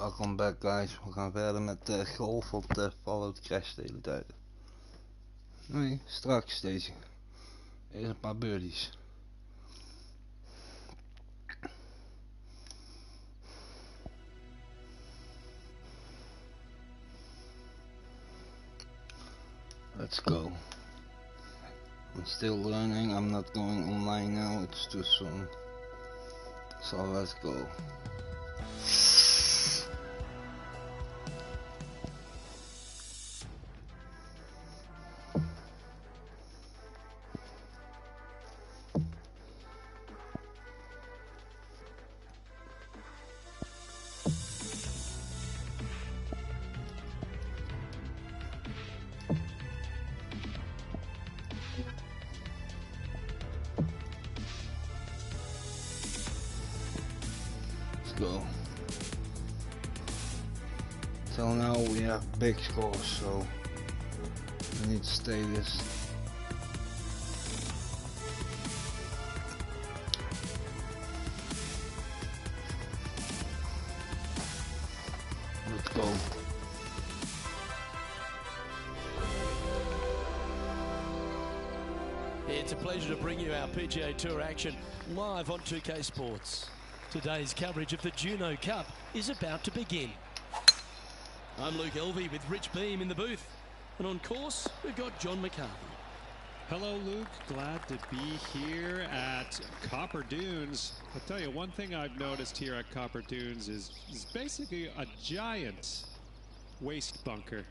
Welkom back guys, we gaan verder met de golf op de Fallout Crash de hele tijd. Nee, straks deze. Eerst een paar birdies. Let's go. I'm still learning, I'm not going online now, it's too soon. So let's go. Go. Till now we have big scores, so we need to stay this. Let's go. It's a pleasure to bring you our PGA Tour action live on 2K Sports. Today's coverage of the Juno Cup is about to begin. I'm Luke Elvey with Rich Beam in the booth. And on course, we've got John McCarthy. Hello, Luke. Glad to be here at Copper Dunes. I'll tell you, one thing I've noticed here at Copper Dunes is basically a giant waste bunker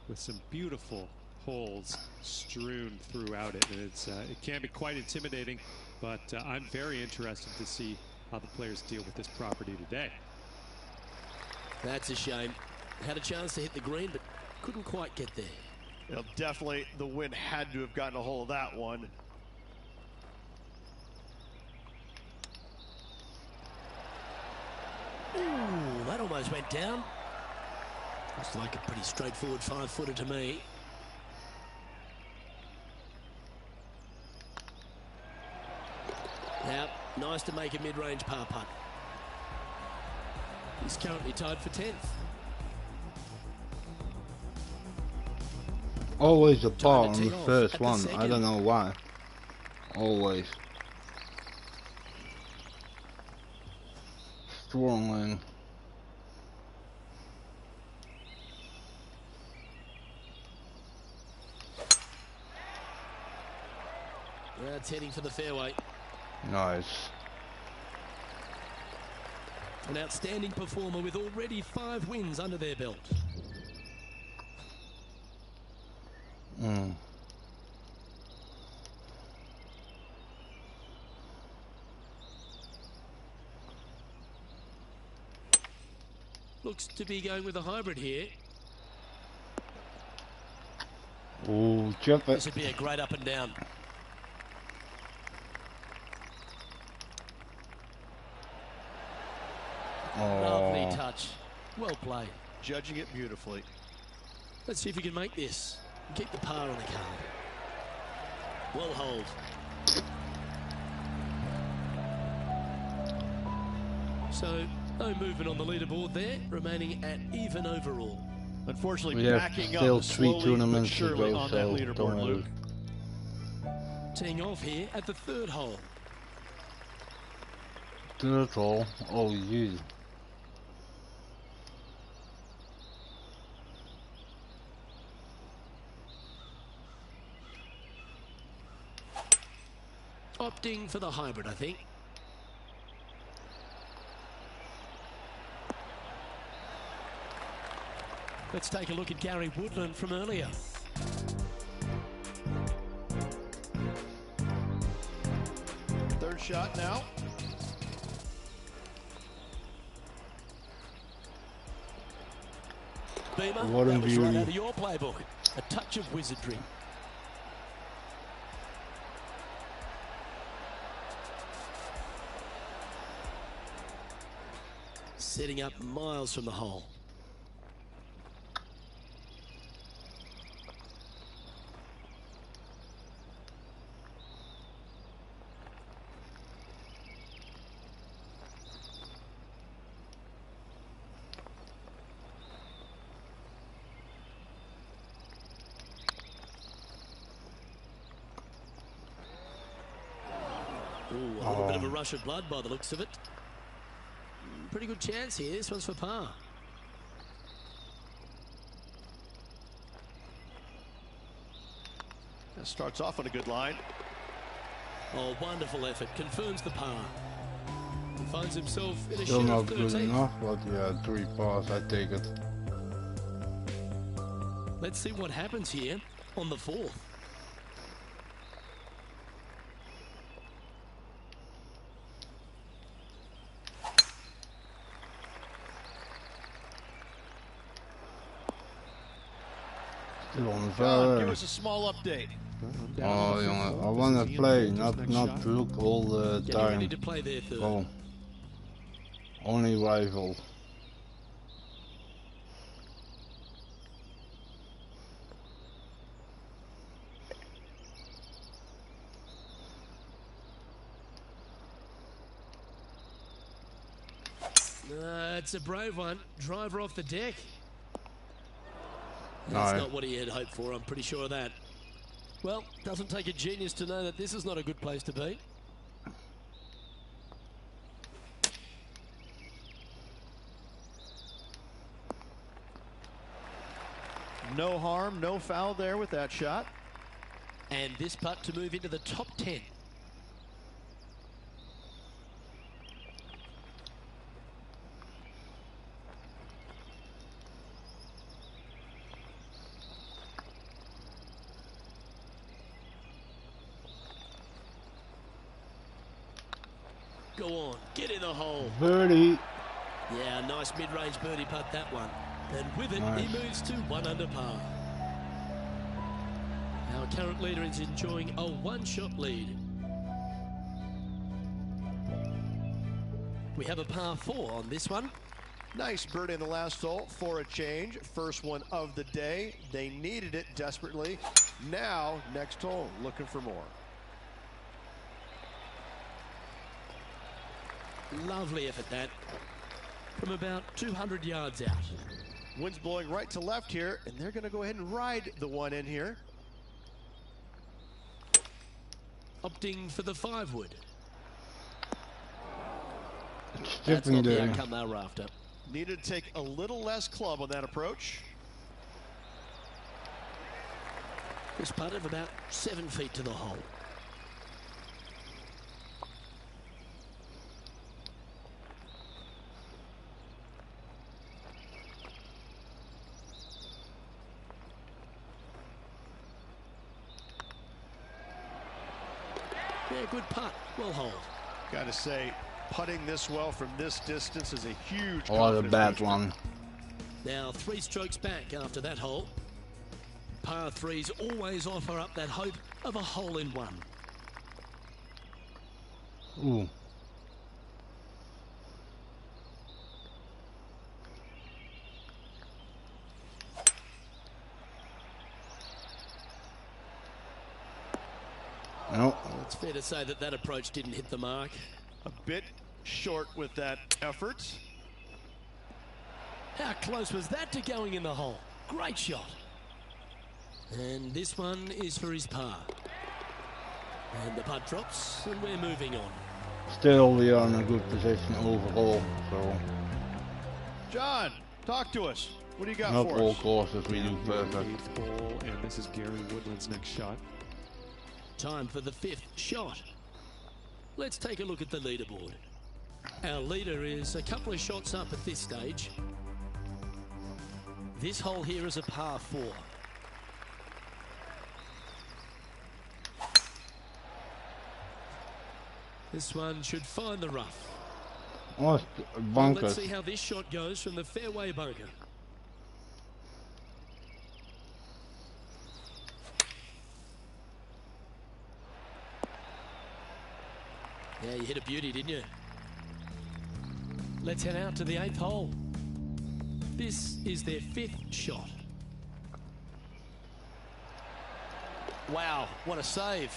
with some beautiful holes strewn throughout it. And it can be quite intimidating, but I'm very interested to see how the players deal with this property today. That's a shame. Had a chance to hit the green, but couldn't quite get there. You know, definitely the wind had to have gotten a hold of that one. Ooh, that almost went down. Looks like a pretty straightforward 5-footer to me. Now, nice to make a mid-range par putt. He's currently tied for 10th. Always a par on the off first at the one, I second. don't know why. Always. Strong in. That's heading for the fairway. Nice. An outstanding performer with already 5 wins under their belt. Looks to be going with a hybrid here. Ooh, chip it. This would be a great up and down. Lovely touch. Well played. Judging it beautifully. Let's see if we can make this. Keep the par on the card. Well hold. So, no movement on the leaderboard there, remaining at even overall. Unfortunately, We have backing still up 3 slowly tournaments but to surely go, on so that don't leaderboard, worry. Luke. Teeing off here at the 3rd hole. Third hole. Oh, you. Opting for the hybrid, I think. Let's take a look at Gary Woodland from earlier. Third shot now. Beamer, What a that was right beauty. out of your playbook. A touch of wizardry. Setting up miles from the hole. bit of a rush of blood by the looks of it. Pretty good chance here. This one's for par. That starts off on a good line. Oh, wonderful effort. Confirms the par. He finds himself in a Still share not of good 13th. enough, but yeah, 3 pars, I take it. Let's see what happens here on the 4th. Still on the John, give fairway. us a small update. Oh, jongen, I wanna play, not look all the Getting time. ready to play their third. Oh, only rival. It's a brave one. Driver off the deck. That's No. not what he had hoped for, I'm pretty sure of that. Well, doesn't take a genius to know that this is not a good place to be. No harm, no foul there with that shot. And this putt to move into the top 10. Go on, get in the hole. Birdie. Yeah, nice mid-range birdie putt, that one. And with it, Nice. he moves to 1 under par. Our current leader is enjoying a 1-shot lead. We have a par 4 on this one. Nice birdie in the last hole for a change. First one of the day. They needed it desperately. Now, next hole, looking for more. Lovely effort, that. From about 200 yards out. Wind's blowing right to left here, and they're going to go ahead and ride the one in here. Opting for the 5-wood. That's Chipping not the there. outcome they were after. Needed to take a little less club on that approach. This putt of about 7 feet to the hole. Yeah, good putt. Well hold. Got to say, putting this well from this distance is a huge Oh, the confidence bad booster. one. Now 3 strokes back after that hole. Par 3s always offer up that hope of a hole in one. Ooh. No. It's fair to say that that approach didn't hit the mark. A bit short with that effort. How close was that to going in the hole? Great shot. And this one is for his par. And the putt drops, and we're moving on. Still, we are in a good position overall, so John, talk to us. What do you got not for all us? courses we do Down here on the perfect. 8th hole, and this is Gary Woodland's next shot. Time for the 5th shot. Let's take a look at the leaderboard. Our leader is a couple of shots up at this stage. This hole here is a par 4. This one should find the rough. Oh, it's Well, bunkers. let's see how this shot goes from the fairway bunker. Yeah, you hit a beauty, didn't you? Let's head out to the 8th hole. This is their 5th shot. Wow, what a save.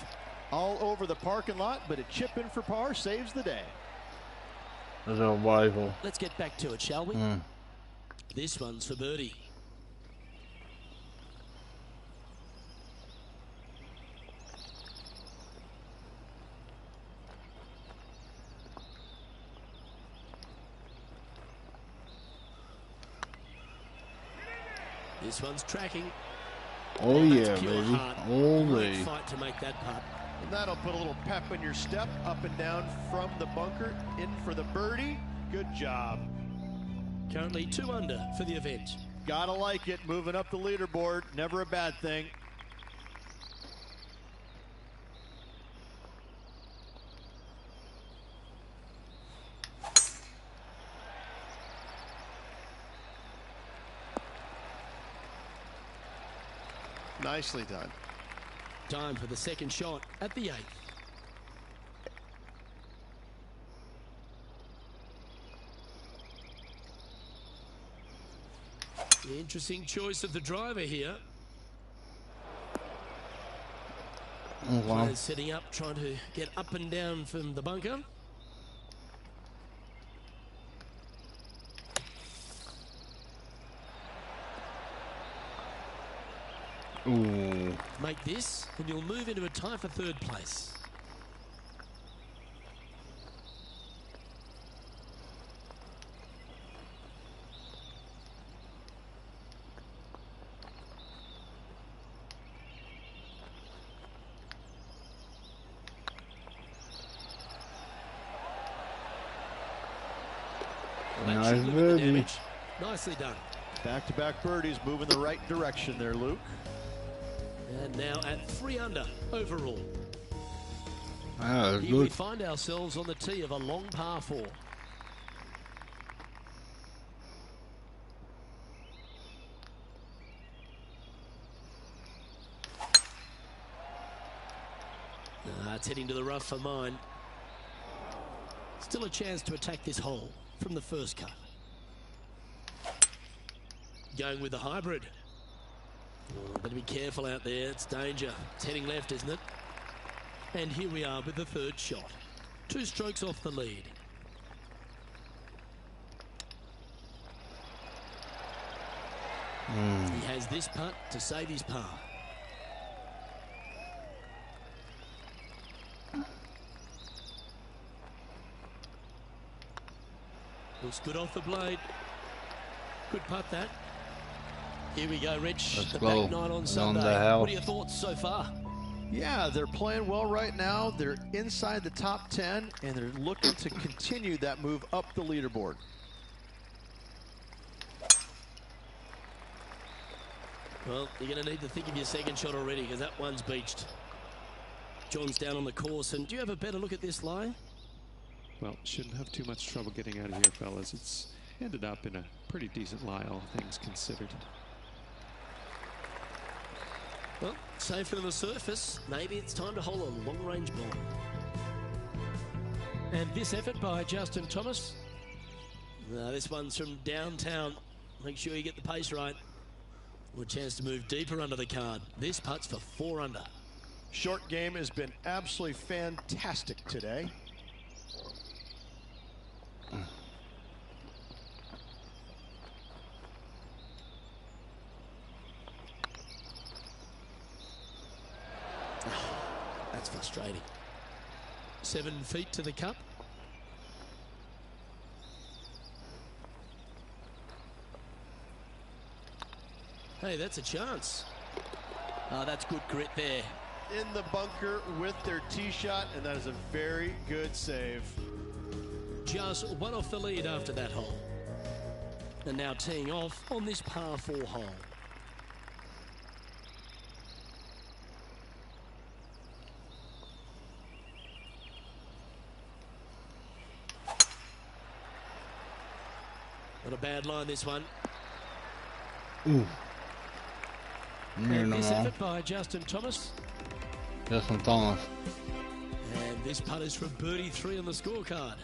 All over the parking lot, but a chip in for par saves the day. There's a rival. Let's get back to it, shall we? This one's for birdie. This one's tracking. Oh yeah, That's pure baby. heart. Holy. Great fight to make that putt. And that'll put a little pep in your step, up and down from the bunker, in for the birdie. Good job. Currently 2 under for the event. Gotta like it, moving up the leaderboard, never a bad thing. Nicely done. Time for the second shot at the 8th. The interesting choice of the driver here. Oh, wow. Players setting up, trying to get up and down from the bunker. Ooh. Make this, and you'll move into a tie for 3rd place. Nice birdie. Nicely done. Back-to-back birdies, moving the right direction there, Luke. And now at 3 under overall. Ah, Here we good. find ourselves on the tee of a long par 4. It's heading to the rough for mine. Still a chance to attack this hole from the first cut. Going with the hybrid. Oh, better be careful out there. It's danger. It's heading left, isn't it? And here we are with the 3rd shot. 2 strokes off the lead. He has this putt to save his par. Looks good off the blade. Good putt that. Here we go, Rich. Let's the go. back 9 on On Sunday. the house. What are your thoughts so far? Yeah, they're playing well right now. They're inside the top 10, and they're looking to continue that move up the leaderboard. Well, you're going to need to think of your second shot already because that one's beached. John's down on the course, and do you have a better look at this lie? Well, shouldn't have too much trouble getting out of here, fellas. It's ended up in a pretty decent lie, all things considered. Well, safer than the surface. Maybe it's time to hold a long-range ball. And this effort by Justin Thomas. This one's from downtown. Make sure you get the pace right. A chance to move deeper under the card. This putt's for 4 under. Short game has been absolutely fantastic today. That's frustrating. 7 feet to the cup. Hey, that's a chance. Oh, that's good grit there. In the bunker with their tee shot, and that is a very good save. Just 1 off the lead after that hole. And now teeing off on this par 4 hole. Not a bad line, this one. Ooh. Near And them this all. effort by Justin Thomas. Justin Thomas. And this putt is from birdie 3 on the scorecard.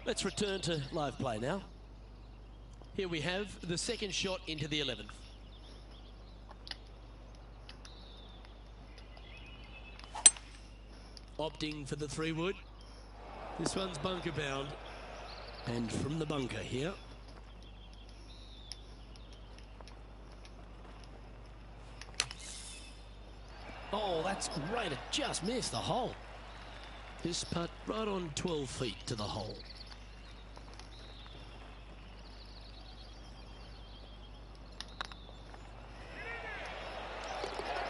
Let's return to live play now. Here we have the second shot into the 11th. Opting for the 3-wood. This one's bunker bound. And from the bunker here. Oh, that's great. It just missed the hole. This putt right on 12 feet to the hole.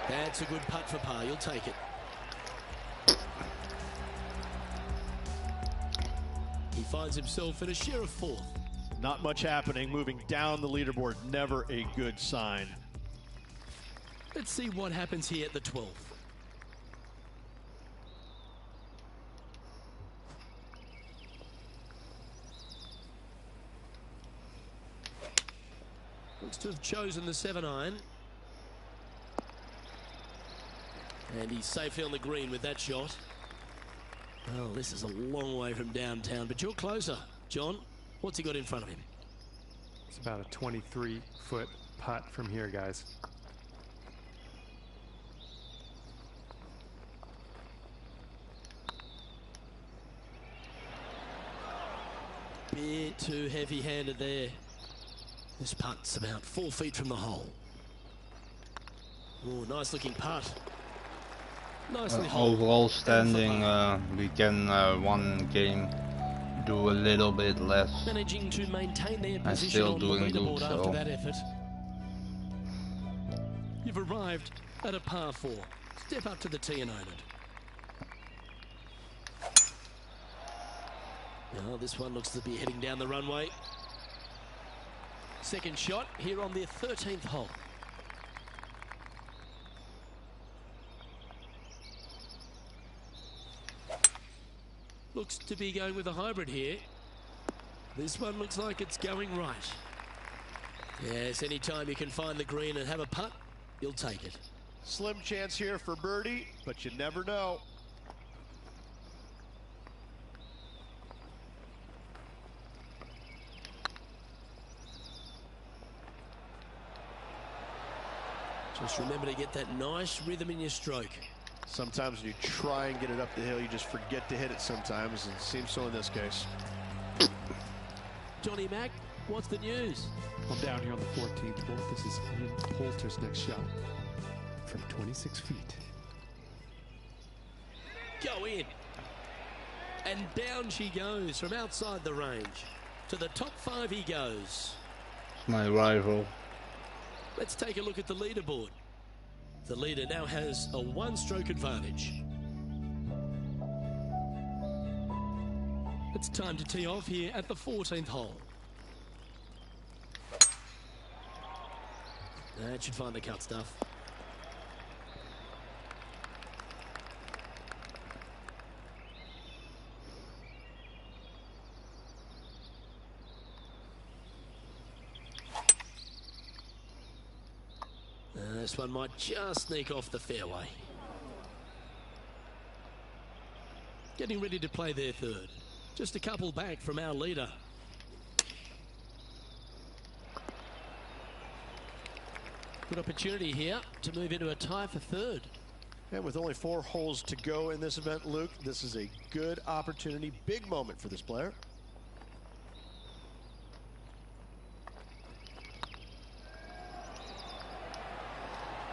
That's a good putt for par. You'll take it. He finds himself in a share of fourth. Not much happening. Moving down the leaderboard, never a good sign. Let's see what happens here at the 12th. Looks to have chosen the 7-iron. And he's safely on the green with that shot. Well, this is a long way from downtown, but you're closer. John, what's he got in front of him? It's about a 23-foot putt from here, guys. Bit too heavy-handed there. This putt's about 4 feet from the hole. Oh, nice looking putt. Nicely Overall standing, we can one game do a little bit less. Managing to maintain their and position still on the doing leaderboard good, after so that effort. You've arrived at a par 4. Step up to the tee and own it. Now this one looks to be heading down the runway. Second shot here on their 13th hole. Looks to be going with a hybrid here. This one looks like it's going right. Yes, anytime you can find the green and have a putt, you'll take it. Slim chance here for birdie, but you never know. Just remember to get that nice rhythm in your stroke. Sometimes when you try and get it up the hill, you just forget to hit it sometimes, and it seems so in this case. Johnny Mac, what's the news? I'm down here on the 14th hole. This is Poulter's next shot from 26 feet. Go in. And down she goes from outside the range. To the top 5 he goes. My rival. Let's take a look at the leaderboard. The leader now has a 1-stroke advantage. It's time to tee off here at the 14th hole. That should find the cut stuff. This one might just sneak off the fairway. Getting ready to play their third. Just a couple back from our leader. Good opportunity here to move into a tie for third. And with only 4 holes to go in this event, Luke, this is a good opportunity, big moment for this player.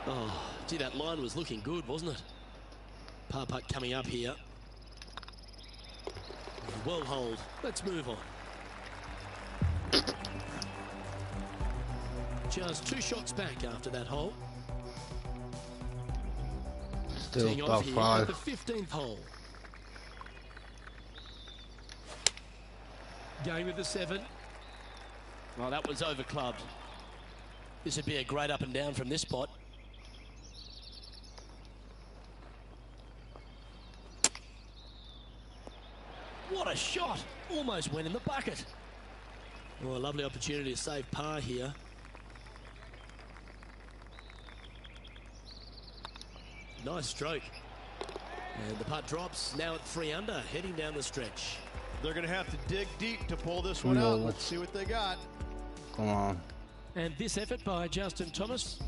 Oh, gee, that line was looking good, wasn't it? Par putt coming up here. Well hold. Let's move on. Just 2 shots back after that hole. Still Teeing top off here 5. at the 15th hole. Going with the 7. Well, that was over clubbed. This would be a great up and down from this spot. What a shot! Almost went in the bucket. Oh, a lovely opportunity to save par here. Nice stroke. And the putt drops, now at 3 under, heading down the stretch. They're going to have to dig deep to pull this one out. Let's see what they got. Come on. And this effort by Justin Thomas.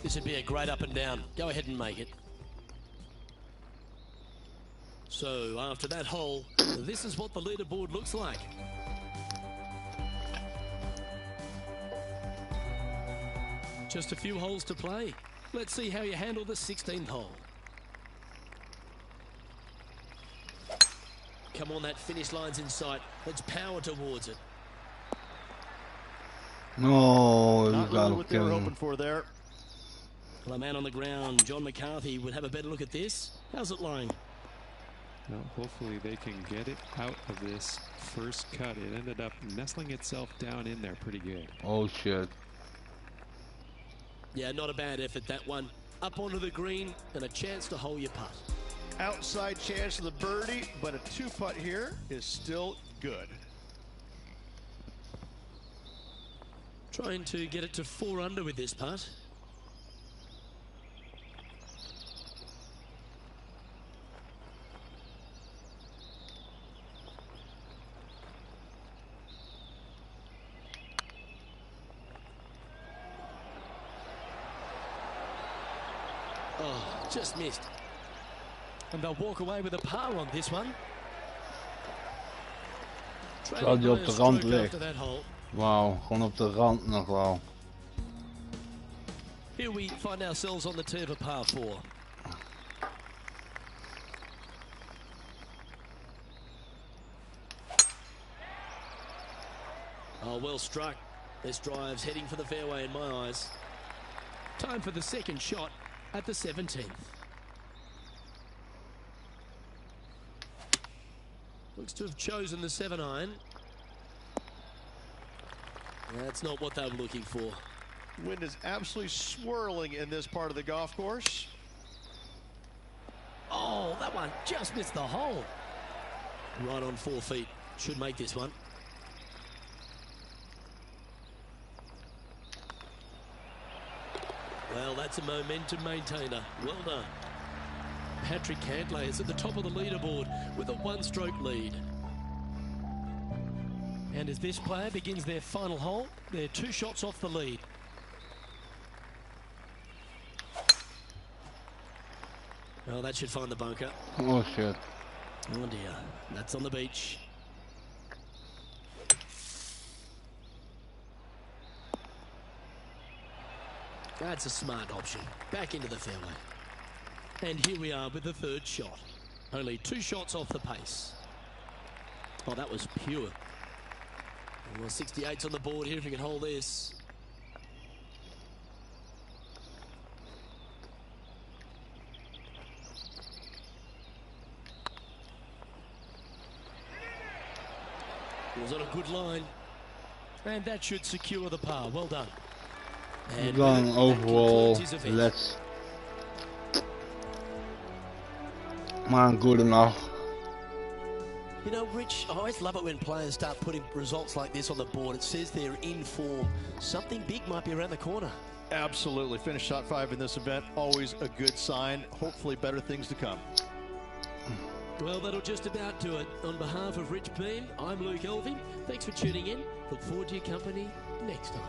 This would be a great up and down. Go ahead and make it. So after that hole, this is what the leaderboard looks like. Just a few holes to play. Let's see how you handle the 16th hole. Come on, that finish line's in sight. Let's power towards it. No, you Not really gotta what they were hoping for there. Well, a man on the ground, John McCarthy, would have a better look at this. How's it lying? Well, hopefully they can get it out of this first cut. It ended up nestling itself down in there pretty good. Oh shit. Yeah, not a bad effort, that one. Up onto the green and a chance to hole your putt. Outside chance of the birdie, but a 2-putt here is still good. Trying to get it to 4 under with this putt. Oh, just missed. And they'll walk away with a par on this one. Terwijl die op de rand ligt. That hole. Wauw, gewoon op de rand nog wel. Here we find ourselves on the tee of a par 4. Oh, well struck. This drive's heading for the fairway in my eyes. Time for the second shot at the 17th. Looks to have chosen the 7-iron. That's not what they were looking for. Wind is absolutely swirling in this part of the golf course. Oh, that one just missed the hole. Right on 4 feet. Should make this one. Well, that's a momentum maintainer. Well done. Patrick Cantley is at the top of the leaderboard with a 1-stroke lead. And as this player begins their final hole, they're 2 shots off the lead. Oh, that should find the bunker. Oh shit. Oh dear, that's on the beach. That's a smart option. Back into the fairway. And here we are with the 3rd shot. Only 2 shots off the pace. Oh, that was pure. Well, 68's on the board here if you can hold this. It was on a good line. And that should secure the par. Well done. And Dan overall, concludes his event. let's. Man, good enough. You know, Rich, I always love it when players start putting results like this on the board. It says they're in form. Something big might be around the corner. Absolutely. Finish shot 5 in this event. Always a good sign. Hopefully better things to come. Well, that'll just about do it. On behalf of Rich Beam, I'm Luke Elvey. Thanks for tuning in. Look forward to your company next time.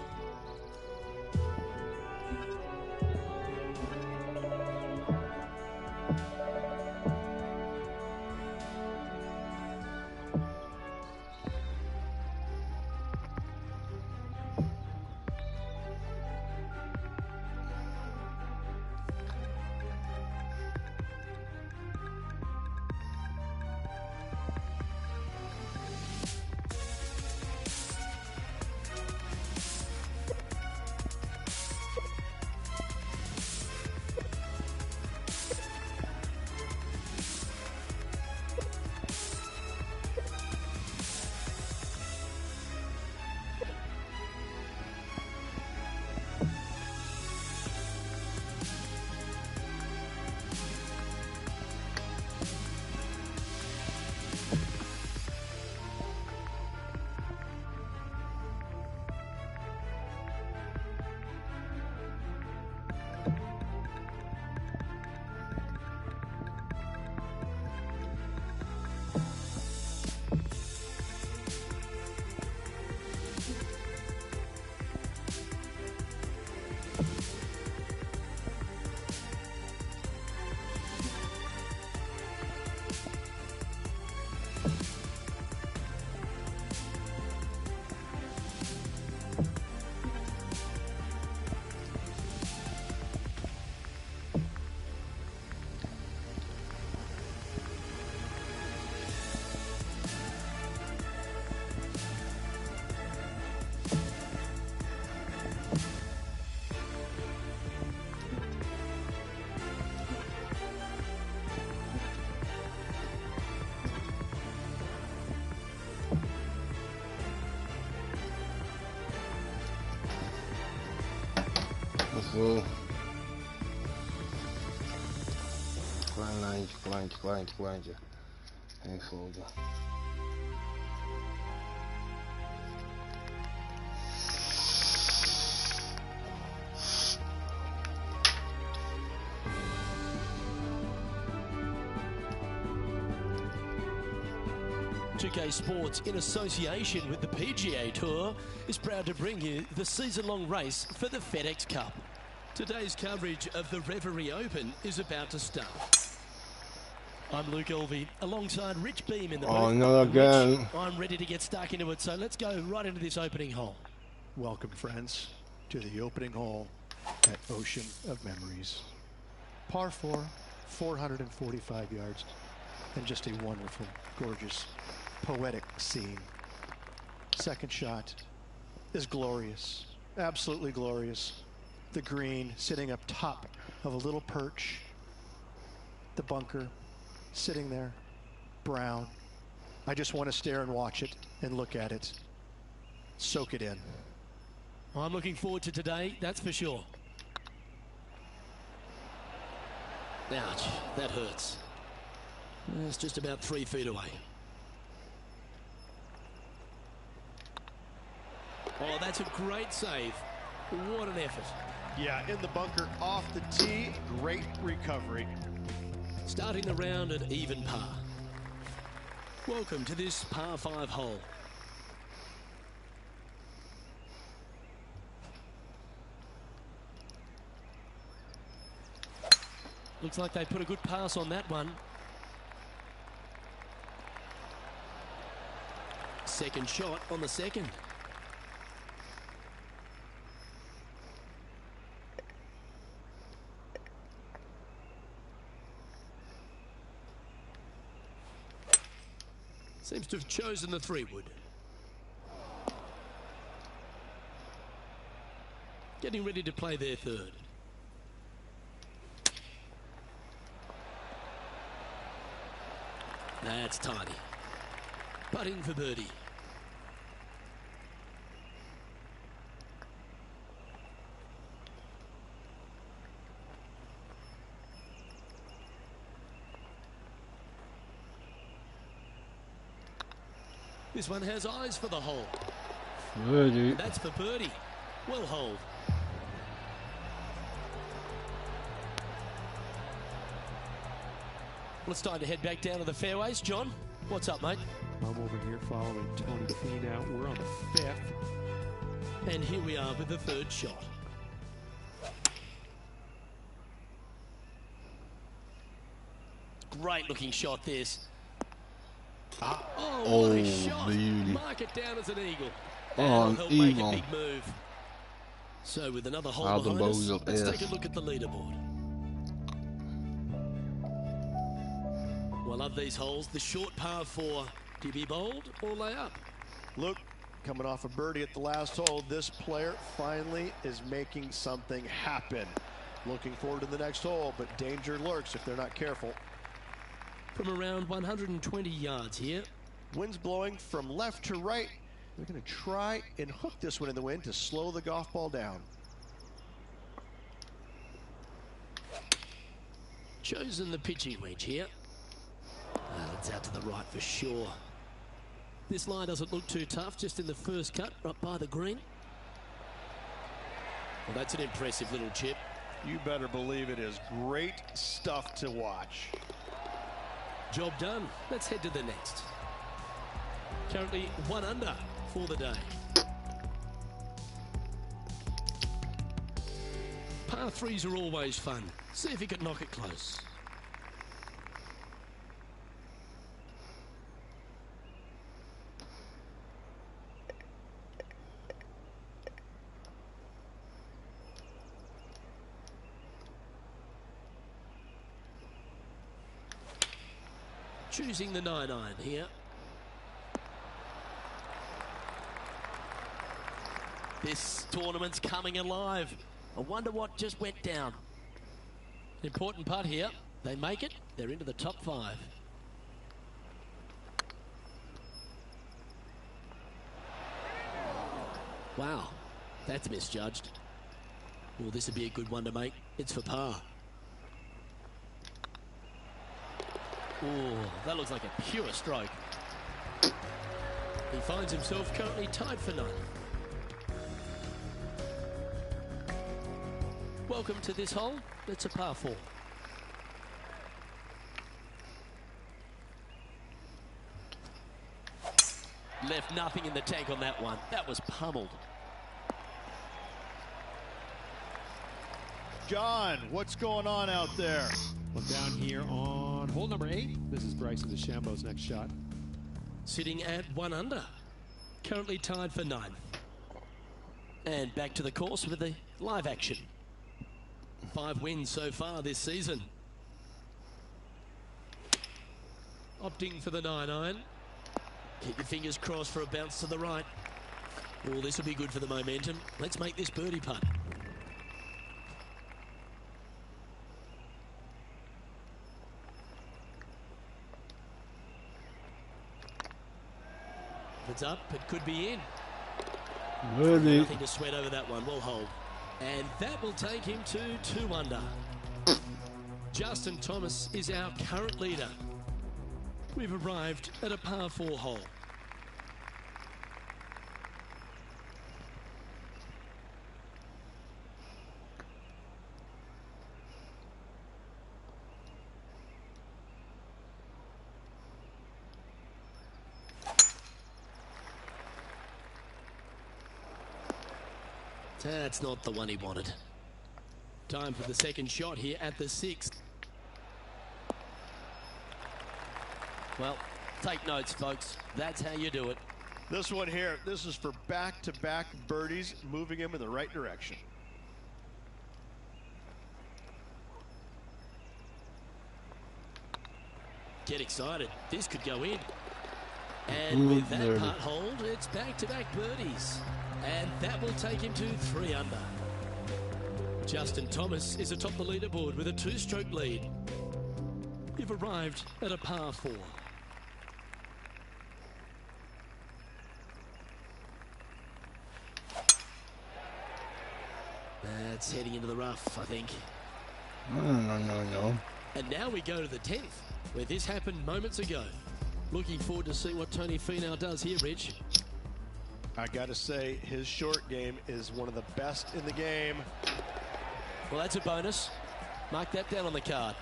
Wow. Klein lijntje, kleintje, kleintje, kleintje. En grote. Sports, in association with the PGA Tour, is proud to bring you the season-long race for the FedEx Cup. Today's coverage of the Reverie Open is about to start. I'm Luke Elvey, alongside Rich Beam in the booth. Oh, not again. Rich, I'm ready to get stuck into it, so let's go right into this opening hole. Welcome, friends, to the opening hole at Ocean of Memories. Par 4, 445 yards, and just a wonderful, gorgeous, poetic scene. Second shot is glorious, absolutely glorious. The green sitting up top of a little perch. The bunker sitting there, brown. I just want to stare and watch it and look at it. Soak it in. I'm looking forward to today, that's for sure. Ouch, that hurts. It's just about 3 feet away. Oh, that's a great save. What an effort. Yeah, in the bunker, off the tee, great recovery. Starting the round at even par. Welcome to this par 5 hole. Looks like they put a good pass on that one. Second shot on the second. Seems to have chosen the 3-wood. Getting ready to play their third. That's tiny. Putting for birdie. This one has eyes for the hole. Birdie. That's for birdie. Well holed. Well, it's time to head back down to the fairways. John, what's up, mate? I'm over here following Tony P now. We're on the 5th. And here we are with the third shot. Great looking shot, this. Oh, what a shot. Beauty. Mark it down as an eagle. Oh, That'll help make eagle. a big move. So with another hole Had them behind us, both up let's there. take a look at the leaderboard. Well, love these holes. The short par 4. Do you be bold or lay up? Luke, coming off a birdie at the last hole, this player finally is making something happen. Looking forward to the next hole, but danger lurks if they're not careful. From around 120 yards here. Wind's blowing from left to right. They're going to try and hook this one in the wind to slow the golf ball down. Chosen the pitching wedge here. That's out to the right for sure. This line doesn't look too tough, just in the first cut, right by the green. Well, that's an impressive little chip. You better believe it is great stuff to watch. Job done. Let's head to the next. Currently 1 under for the day. Par 3s are always fun. See if you can knock it close. Choosing the 9-iron here. This tournament's coming alive. I wonder what just went down. Important putt here. They make it. They're into the top 5. Wow, that's misjudged. Well, this would be a good one to make. It's for par. Oh, that looks like a pure stroke. He finds himself currently tied for 9. Welcome to this hole. It's a par 4. Left nothing in the tank on that one. That was pummeled. John, what's going on out there? Well, down here on hole number 8, this is Bryson DeChambeau's next shot. Sitting at 1 under. Currently tied for 9. And back to the course with the live action. 5 wins so far this season. Opting for the 9-iron. Keep your fingers crossed for a bounce to the right. Oh, this will be good for the momentum. Let's make this birdie putt. If it's up, it could be in. Birdie. Nothing to sweat over that one. We'll hold. And that will take him to 2 under. Justin Thomas is our current leader. We've arrived at a par 4 hole. That's not the one he wanted. Time for the second shot here at the 6th. Well, take notes, folks. That's how you do it. This one here, this is for back-to-back birdies, moving him in the right direction. Get excited. This could go in. And with that putt hold, it's back-to-back birdies. And that will take him to 3 under. Justin Thomas is atop the leaderboard with a 2-stroke lead. We've arrived at a par 4. That's heading into the rough, I think. No. And now we go to the 10th, where this happened moments ago. Looking forward to seeing what Tony Finau does here, Rich. I gotta say, his short game is one of the best in the game. Well, that's a bonus. Mark that down on the card.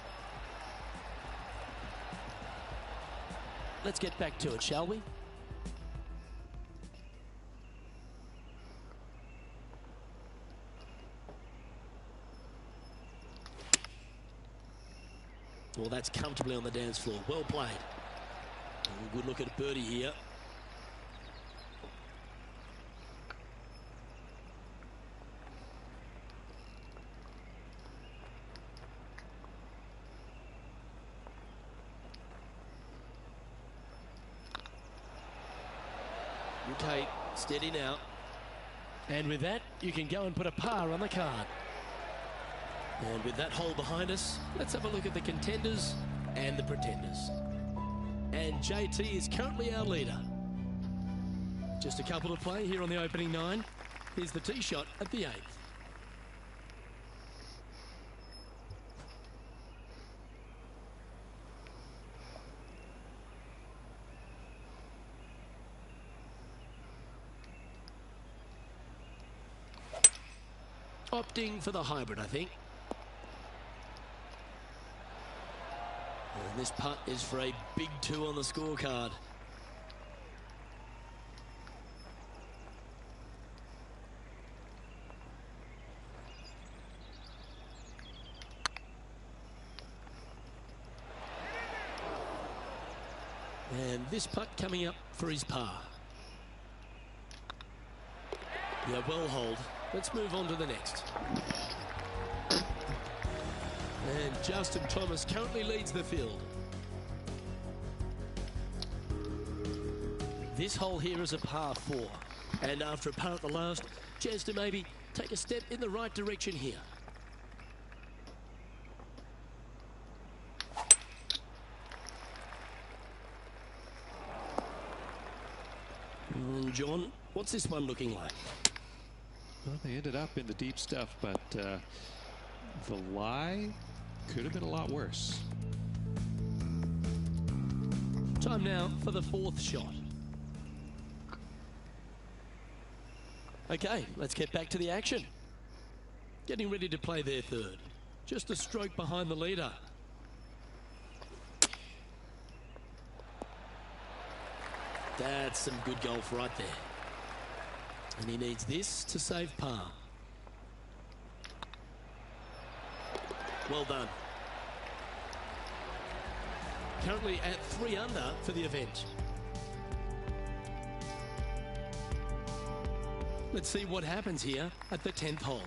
Let's get back to it, shall we? Well, that's comfortably on the dance floor. Well played. Oh, good look at birdie here. Okay, steady now. And with that, you can go and put a par on the card. And with that hole behind us, let's have a look at the contenders and the pretenders. And JT is currently our leader. Just a couple to play here on the opening 9. Here's the tee shot at the 8th. Opting for the hybrid, I think. And this putt is for a big 2 on the scorecard. And this putt coming up for his par. Yeah, well hold. Let's move on to the next. And Justin Thomas currently leads the field. This hole here is a par 4. And after a par at the last, chance to maybe take a step in the right direction here. John, what's this one looking like? Well, they ended up in the deep stuff, but the lie could have been a lot worse. Time now for the fourth shot. Okay, let's get back to the action. Getting ready to play their third. Just a stroke behind the leader. That's some good golf right there. And he needs this to save par. Well done. Currently at 3 under for the event. Let's see what happens here at the 10th hole.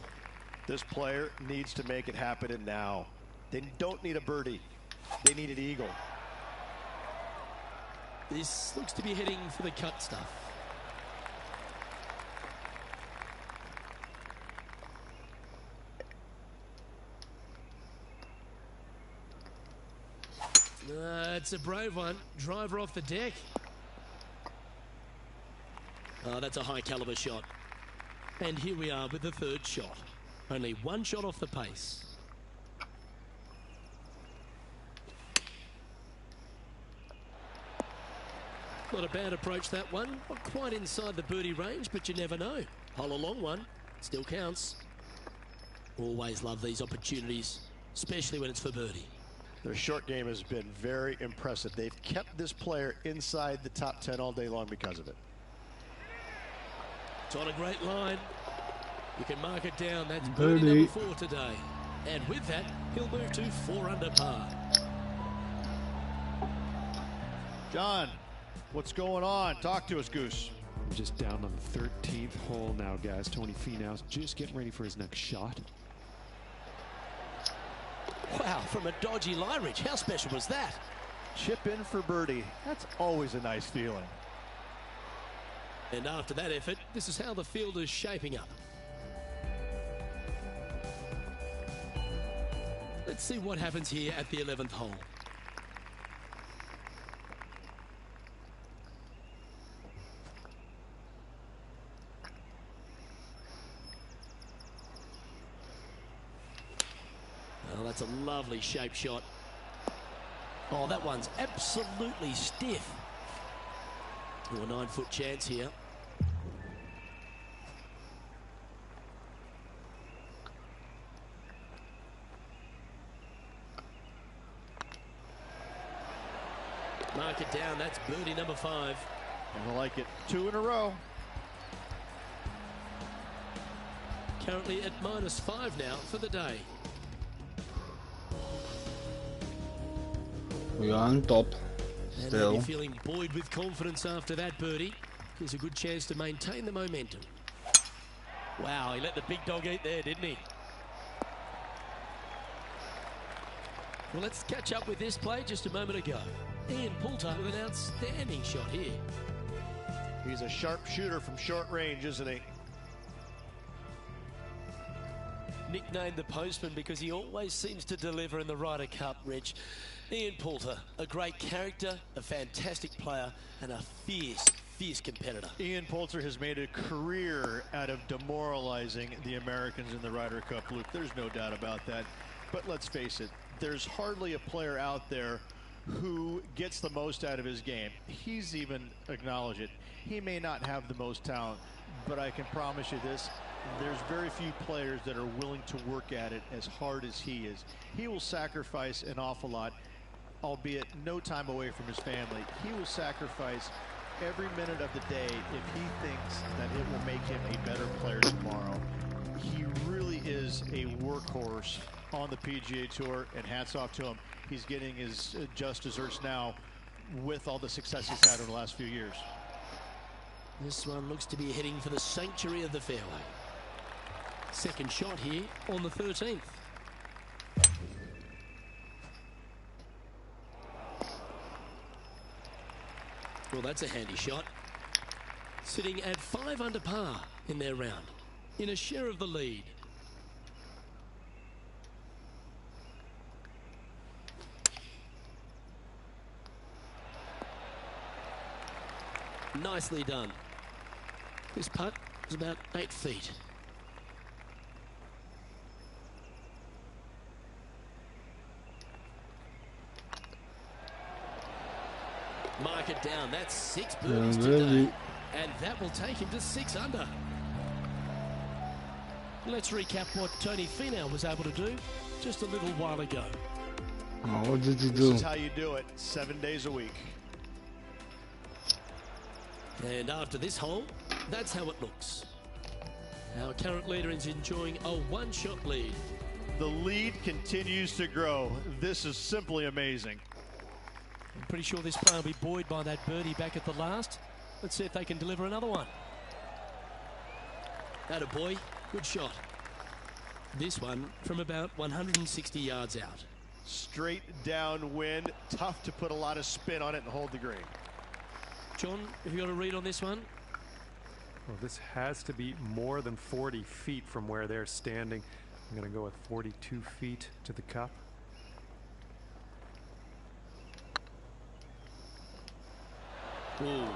This player needs to make it happen now. They don't need a birdie. They need an eagle. This looks to be heading for the cut stuff. It's a brave one. Driver off the deck. Oh, that's a high caliber shot. And here we are with the third shot. Only one shot off the pace. Not a bad approach, that one. Not quite inside the birdie range, but you never know. Hole a long one. Still counts. Always love these opportunities, especially when it's for birdie. Their short game has been very impressive. They've kept this player inside the top 10 all day long because of it. It's on a great line. You can mark it down. That's Birdie. birdie number 4 today. And with that, he'll move to 4 under par. John, what's going on? Talk to us, Goose. We're just down on the 13th hole now, guys. Tony Finau's just getting ready for his next shot. Wow, from a dodgy lie ridge. How special was that? Chip in for birdie. That's always a nice feeling. And after that effort, this is how the field is shaping up. Let's see what happens here at the 11th hole. Oh, that's a lovely shape shot. Oh, that one's absolutely stiff. Oh, a 9-foot chance here. Mark it down. That's birdie number 5. I like it. 2 in a row. Currently at -5 now for the day. We are on top. And Still. maybe feeling buoyed with confidence after that birdie. Here's a good chance to maintain the momentum. Wow, he let the big dog eat there, didn't he? Well, let's catch up with this play just a moment ago. Ian Poulter with an outstanding shot here. He's a sharp shooter from short range, isn't he? Nicknamed the Postman because he always seems to deliver in the Ryder Cup, Rich. Ian Poulter, a great character, a fantastic player, and a fierce competitor. Ian Poulter has made a career out of demoralizing the Americans in the Ryder Cup, Luke. There's no doubt about that. But let's face it, there's hardly a player out there who gets the most out of his game. He's even acknowledged it. He may not have the most talent, but I can promise you this, there's very few players that are willing to work at it as hard as he is. He will sacrifice an awful lot, albeit no time away from his family. He will sacrifice every minute of the day if he thinks that it will make him a better player tomorrow. He really is a workhorse on the PGA Tour, and hats off to him. He's getting his just desserts now with all the success he's had over the last few years. This one looks to be heading for the sanctuary of the fairway. Second shot here on the 13th. Well, that's a handy shot. Sitting at 5 under par in their round, in a share of the lead. Nicely done. This putt is about 8 feet. Mark it down. That's 6 birdies today. And that will take him to 6 under. Let's recap what Tony Finau was able to do just a little while ago. Oh, what did you This do? is how you do it, 7 days a week. And after this hole, that's how it looks. Our current leader is enjoying a 1-shot lead. The lead continues to grow. This is simply amazing. I'm pretty sure this player will be buoyed by that birdie back at the last. Let's see if they can deliver another one. Atta boy, good shot. This one from about 160 yards out. Straight downwind, tough to put a lot of spin on it and hold the green. John, have you got a read on this one? Well, this has to be more than 40 feet from where they're standing. I'm going to go with 42 feet to the cup. Ooh.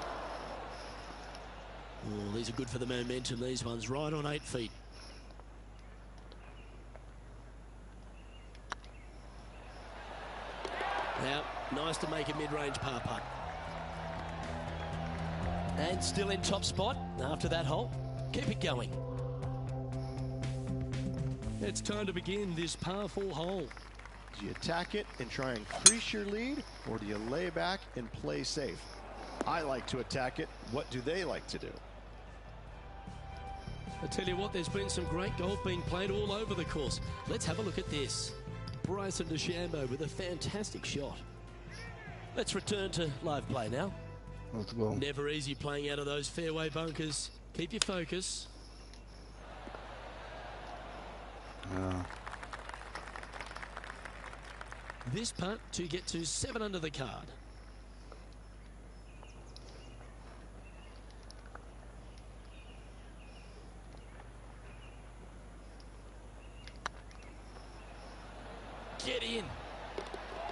Oh, these are good for the momentum, these ones. Right on 8 feet. Now, nice to make a mid-range par putt. And still in top spot after that hole. Keep it going. It's time to begin this par 4 hole. Do you attack it and try and increase your lead, or do you lay back and play safe? I like to attack it. What do they like to do? I tell you what, there's been some great golf being played all over the course. Let's have a look at this. Bryson DeChambeau with a fantastic shot. Let's return to live play now. Let's go. Never easy playing out of those fairway bunkers. Keep your focus. Yeah. This putt to get to 7 under the card. Get in.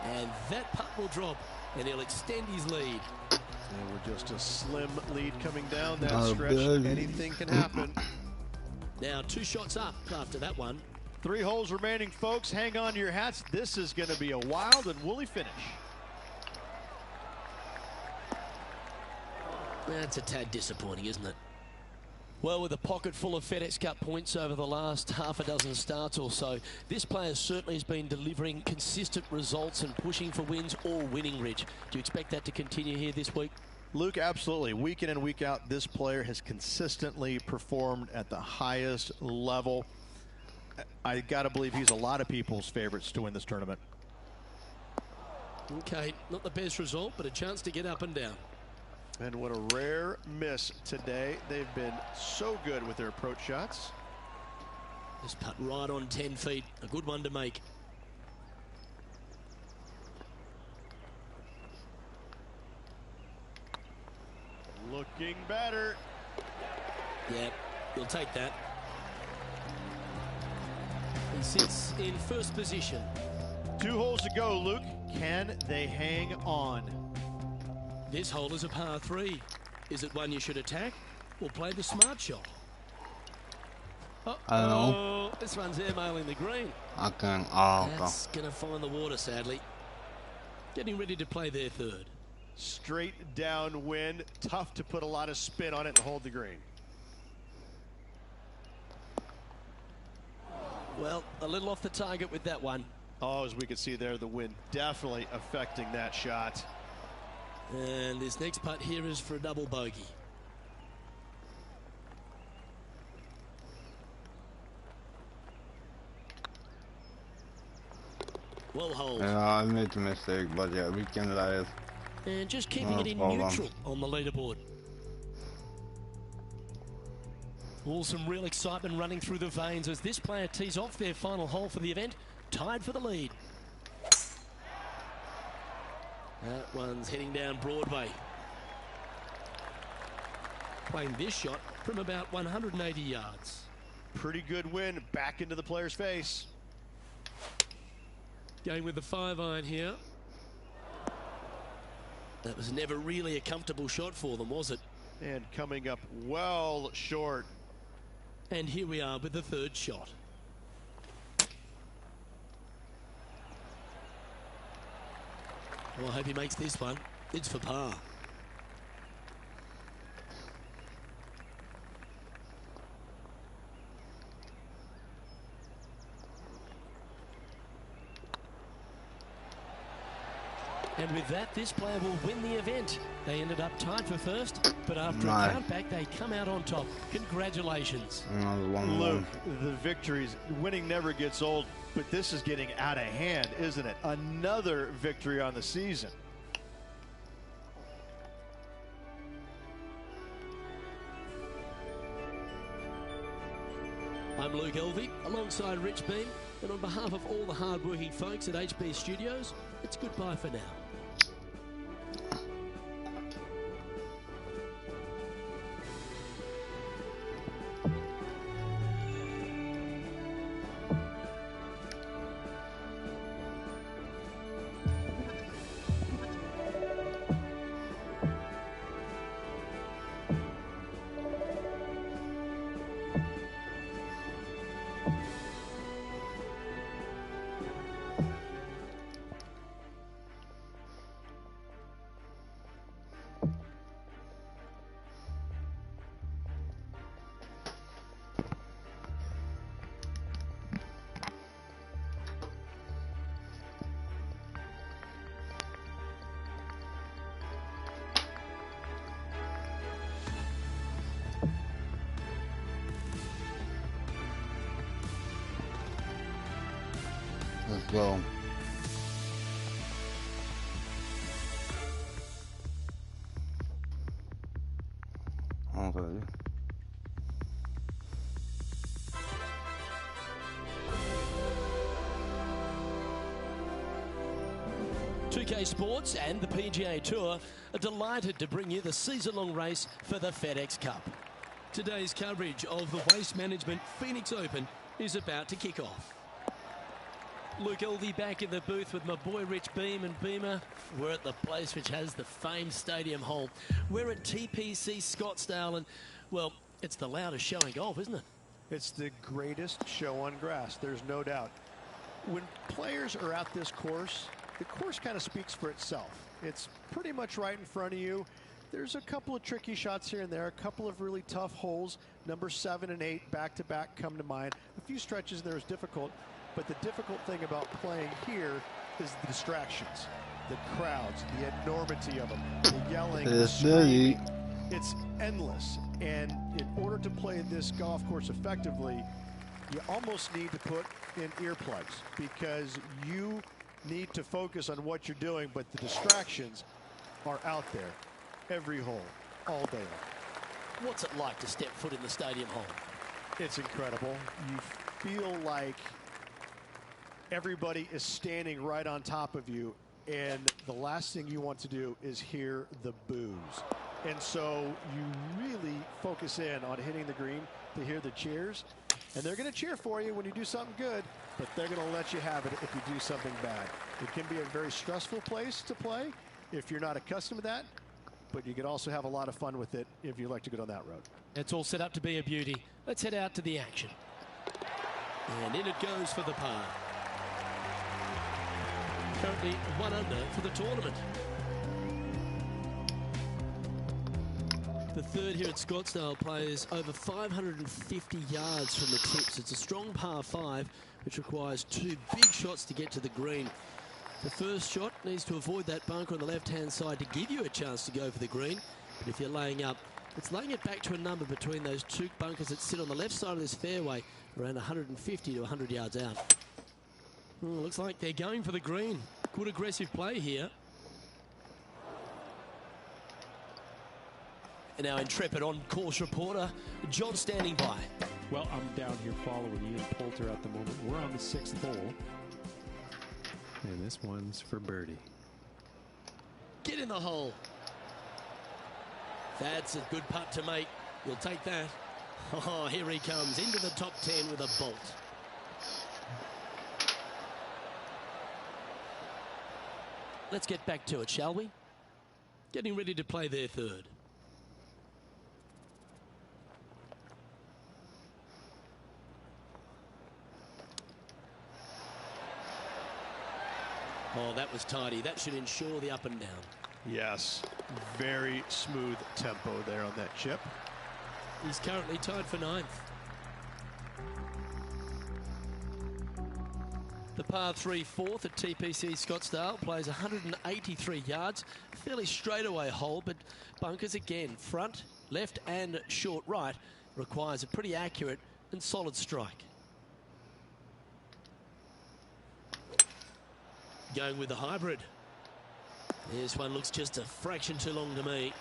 And that putt will drop, and he'll extend his lead. And we're just a slim lead coming down that Oh, stretch. baby. Anything can happen. Now 2 shots up after that one. 3 holes remaining, folks. Hang on to your hats. This is going to be a wild and woolly finish. That's a tad disappointing, isn't it? Well, with a pocket full of FedEx Cup points over the last half a dozen starts or so, this player certainly has been delivering consistent results and pushing for wins or winning, Rich. Do you expect that to continue here this week? Luke, absolutely. Week in and week out, this player has consistently performed at the highest level. I got to believe he's a lot of people's favorites to win this tournament. Okay, not the best result, but a chance to get up and down. And what a rare miss today. They've been so good with their approach shots. This putt right on 10 feet. A good one to make. Looking better. Yeah, you'll take that. He sits in first position. 2 holes to go, Luke. Can they hang on? This hole is a par 3. Is it one you should attack or play the smart shot? I don't know. This one's airmailing the green. I can. Oh, That's going to find the water, sadly. Getting ready to play their third. Straight downwind. Tough to put a lot of spin on it and hold the green. Well, a little off the target with that one. Oh, as we can see there, the wind definitely affecting that shot. And this next putt here is for a double bogey. Well hold. yeah, I made a mistake, but yeah, we can let it. And just keeping No it in problem. neutral on the leaderboard. All some real excitement running through the veins as this player tees off their final hole for the event, tied for the lead. That one's heading down Broadway. Playing this shot from about 180 yards. Pretty good win back into the player's face. Going with the 5-iron here. That was never really a comfortable shot for them, was it? And coming up well short. And here we are with the third shot. Well, I hope he makes this one. It's for par. And with that, this player will win the event. They ended up tied for first, but after a countback, they come out on top. Congratulations. Luke, the victories, winning never gets old, but this is getting out of hand, isn't it? Another victory on the season. I'm Luke Elvey, alongside Rich Beam, and on behalf of all the hard-working folks at HB Studios, it's goodbye for now. Let's go. Okay. .2K Sports and the PGA Tour are delighted to bring you the season-long race for the FedEx Cup. Today's coverage of the Waste Management Phoenix Open is about to kick off. Luke Elvey back in the booth with my boy Rich Beam and Beamer. We're at the place which has the famed stadium hole. We're at TPC Scottsdale, and, well, it's the loudest show in golf, isn't it? It's the greatest show on grass, there's no doubt. When players are at this course, the course kind of speaks for itself. It's pretty much right in front of you. There's a couple of tricky shots here and there, a couple of really tough holes. Number 7 and 8 back-to-back come to mind. A few stretches there is difficult, but the difficult thing about playing here is the distractions, the crowds, the enormity of them, the yelling, the screaming. It's endless, and in order to play this golf course effectively, you almost need to put in earplugs because you need to focus on what you're doing, but the distractions are out there every hole, all day long. What's it like to step foot in the stadium hole? It's incredible. You feel like everybody is standing right on top of you, and the last thing you want to do is hear the boos. And so you really focus in on hitting the green to hear the cheers, and they're going to cheer for you when you do something good, but they're going to let you have it if you do something bad. It can be a very stressful place to play if you're not accustomed to that, but you can also have a lot of fun with it if you like to go down that road. It's all set up to be a beauty. Let's head out to the action. And in it goes for the par. Currently 1 under for the tournament. The third here at Scottsdale plays over 550 yards from the tips. It's a strong par 5, which requires 2 big shots to get to the green. The first shot needs to avoid that bunker on the left-hand side to give you a chance to go for the green. But if you're laying up, it's laying it back to a number between those 2 bunkers that sit on the left side of this fairway, around 150 to 100 yards out. Looks like they're going for the green. Good aggressive play here. And our intrepid on-course reporter, John, standing by. Well, I'm down here following Ian Poulter at the moment. We're on the 6th hole. And this one's for birdie. Get in the hole. That's a good putt to make. We'll take that. Oh, here he comes into the top 10 with a bolt. Let's get back to it, shall we? Getting ready to play their third. Oh, that was tidy. That should ensure the up and down. Yes, very smooth tempo there on that chip. He's currently tied for 9th. The par 3 4th at TPC Scottsdale plays 183 yards. Fairly straightaway hole, but bunkers again, front, left and short right. Requires a pretty accurate and solid strike. Going with the hybrid. This one looks just a fraction too long to me.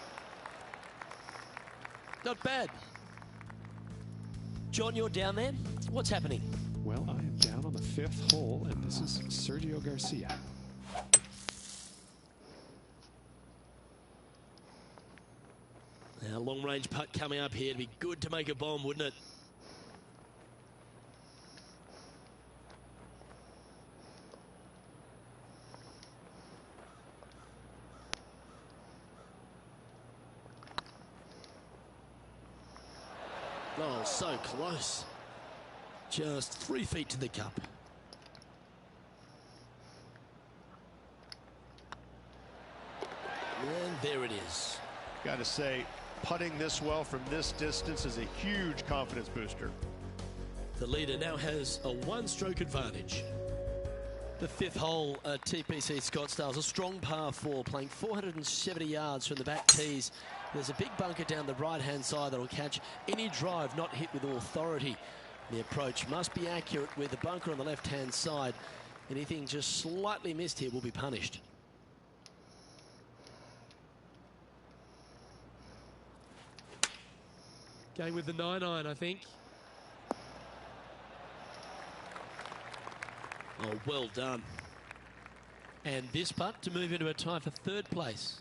Not bad. John, you're down there. What's happening? Well, I am down on the 5th hole, and this is Sergio Garcia. Now, long-range putt coming up here. It'd be good to make a bomb, wouldn't it? Oh, so close. Just 3 feet to the cup. And there it is. Got to say, putting this well from this distance is a huge confidence booster. The leader now has a 1-stroke advantage. The 5th hole at TPC Scottsdale is a strong par 4, playing 470 yards from the back tees. There's a big bunker down the right-hand side that will catch any drive not hit with authority. The approach must be accurate with the bunker on the left-hand side. Anything just slightly missed here will be punished. Going with the 9-iron, I think. Oh, well done. And this putt to move into a tie for 3rd place.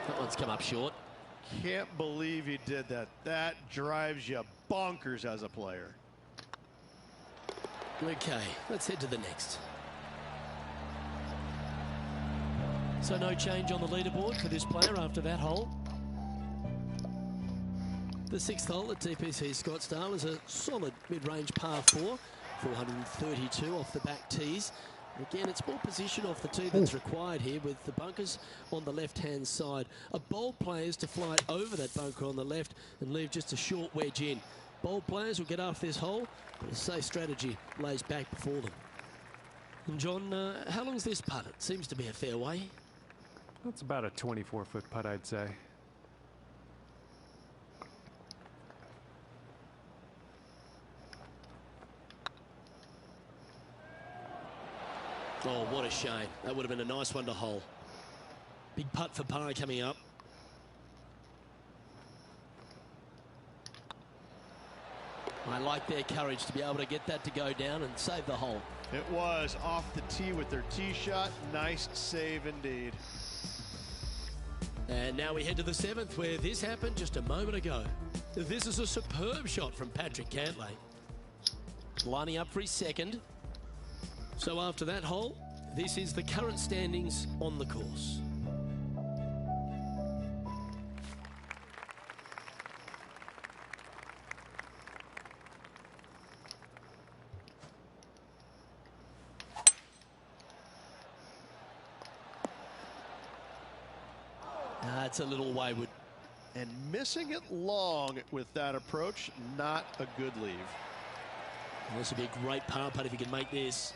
That one's come up short. Can't believe he did that. That drives you bonkers as a player. Okay, let's head to the next. So no change on the leaderboard for this player after that hole. The 6th hole at TPC Scottsdale is a solid mid-range par 4, 432 off the back tees. Again, it's more position off the tee that's required here, with the bunkers on the left-hand side. A bold player is to fly over that bunker on the left and leave just a short wedge in. Bold players will get off this hole, but a safe strategy lays back before them. And John, how long's this putt? It seems to be a fair way. That's about a 24-foot putt, I'd say. Oh, what a shame. That would have been a nice one to hole. Big putt for par coming up. I like their courage to be able to get that to go down and save the hole. It was off the tee with their tee shot. Nice save indeed. And now we head to the 7th, where this happened just a moment ago. This is a superb shot from Patrick Cantley. Lining up for his 2nd. So after that hole, this is the current standings on the course. That's a little wayward. And missing it long with that approach, not a good leave. Well, this would be a great par putt if he can make this.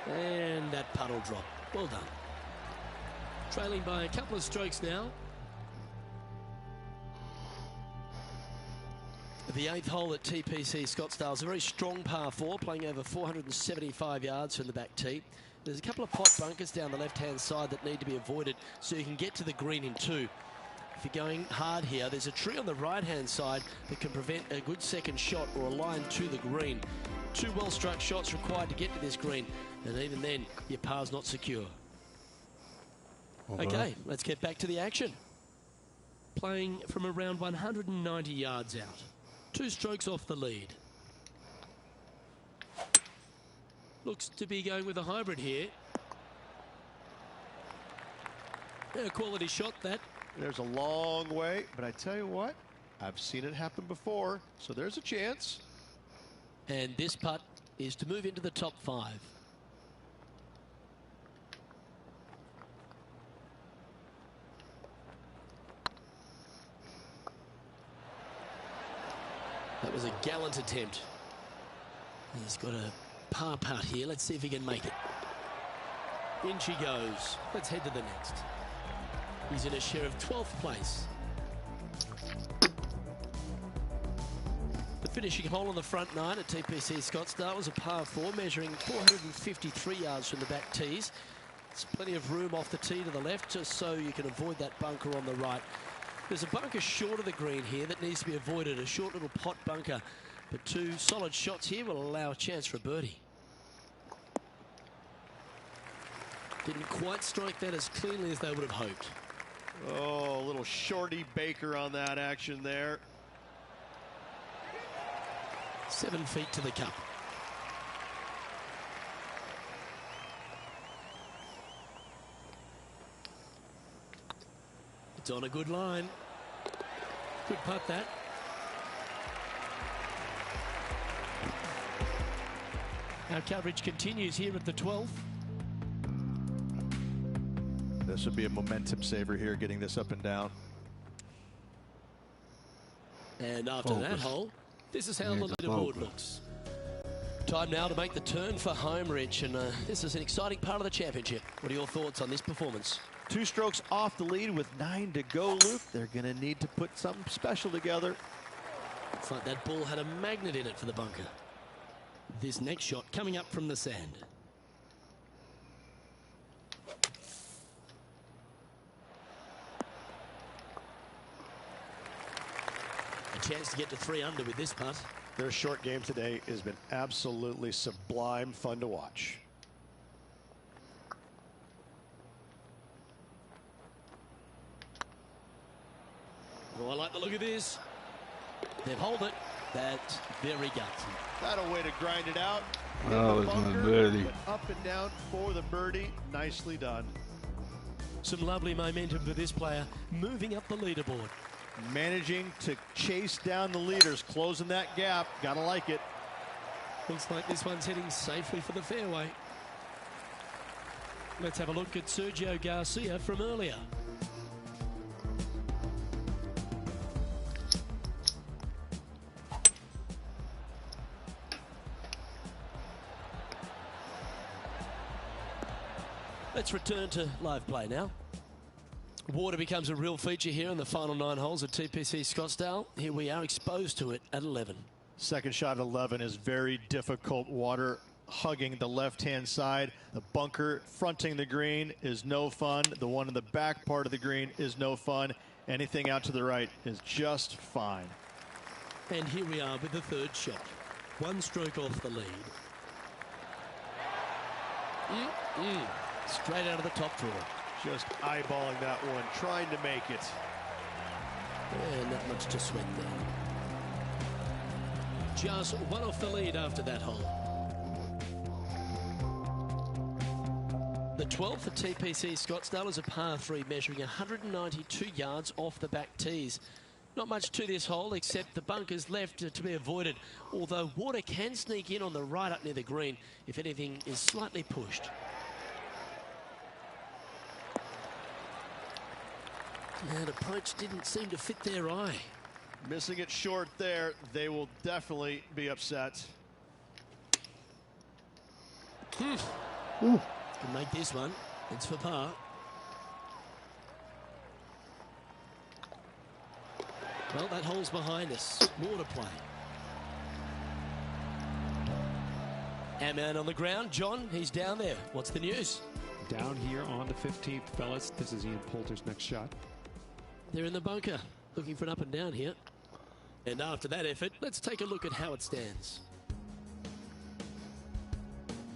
And that putt will drop. Well done. Trailing by a couple of strokes now. The 8th hole at TPC Scottsdale is a very strong par 4, playing over 475 yards from the back tee. There's a couple of pot bunkers down the left-hand side that need to be avoided so you can get to the green in 2. If you're going hard here, there's a tree on the right-hand side that can prevent a good second shot or a line to the green. 2 well-struck shots required to get to this green, and even then, your par's not secure. Okay, let's get back to the action. Playing from around 190 yards out. 2 strokes off the lead. Looks to be going with a hybrid here. A quality shot that. There's a long way, but I tell you what, I've seen it happen before, so there's a chance. And this putt is to move into the top 5. That was a gallant attempt. He's got a par putt here. Let's see if he can make it. In she goes. Let's head to the next. He's in a share of 12th place. The finishing hole on the front 9 at TPC Scottsdale was a par 4, measuring 453 yards from the back tees. There's plenty of room off the tee to the left, just so you can avoid that bunker on the right. There's a bunker short of the green here that needs to be avoided, a short little pot bunker. But 2 solid shots here will allow a chance for a birdie. Didn't quite strike that as cleanly as they would have hoped. Oh, a little shorty Baker on that action there. 7 feet to the cup. It's on a good line. Good putt that. Our coverage continues here at the 12th. This would be a momentum saver here, getting this up and down. And after that hole, this is how the leaderboard looks. Time now to make the turn for home, Rich, and this is an exciting part of the championship. What are your thoughts on this performance? 2 strokes off the lead with 9 to go, Luke. They're going to need to put something special together. It's like that ball had a magnet in it for the bunker. This next shot coming up from the sand. A chance to get to 3 under with this putt. Their short game today has been absolutely sublime fun to watch. Oh, I like the look of this. They've held it. That's very gutsy. That a way to grind it out. That was my birdie. Up and down for the birdie. Nicely done. Some lovely momentum for this player, moving up the leaderboard. Managing to chase down the leaders, closing that gap. Gotta like it. Looks like this one's heading safely for the fairway. Let's have a look at Sergio Garcia from earlier. Let's return to live play now. Water becomes a real feature here in the final 9 holes at TPC Scottsdale. Here we are exposed to it at 11. Second shot at 11 is very difficult. Water hugging the left-hand side. The bunker fronting the green is no fun. The one in the back part of the green is no fun. Anything out to the right is just fine. And here we are with the 3rd shot. 1 stroke off the lead. Straight out of the top drawer. Just eyeballing that one, trying to make it. And not much to sweat there. Just 1 off the lead after that hole. The 12th at TPC Scottsdale is a par 3 measuring 192 yards off the back tees. Not much to this hole except the bunkers left to be avoided, although water can sneak in on the right up near the green if anything is slightly pushed. And approach didn't seem to fit their eye. Missing it short there, they will definitely be upset. Can make this one. It's for par. Well, that hole's behind us. More to play. Our man on the ground, John, he's down there. What's the news? Down here on the 15th, fellas. This is Ian Poulter's next shot. They're in the bunker, looking for an up and down here. And after that effort, let's take a look at how it stands.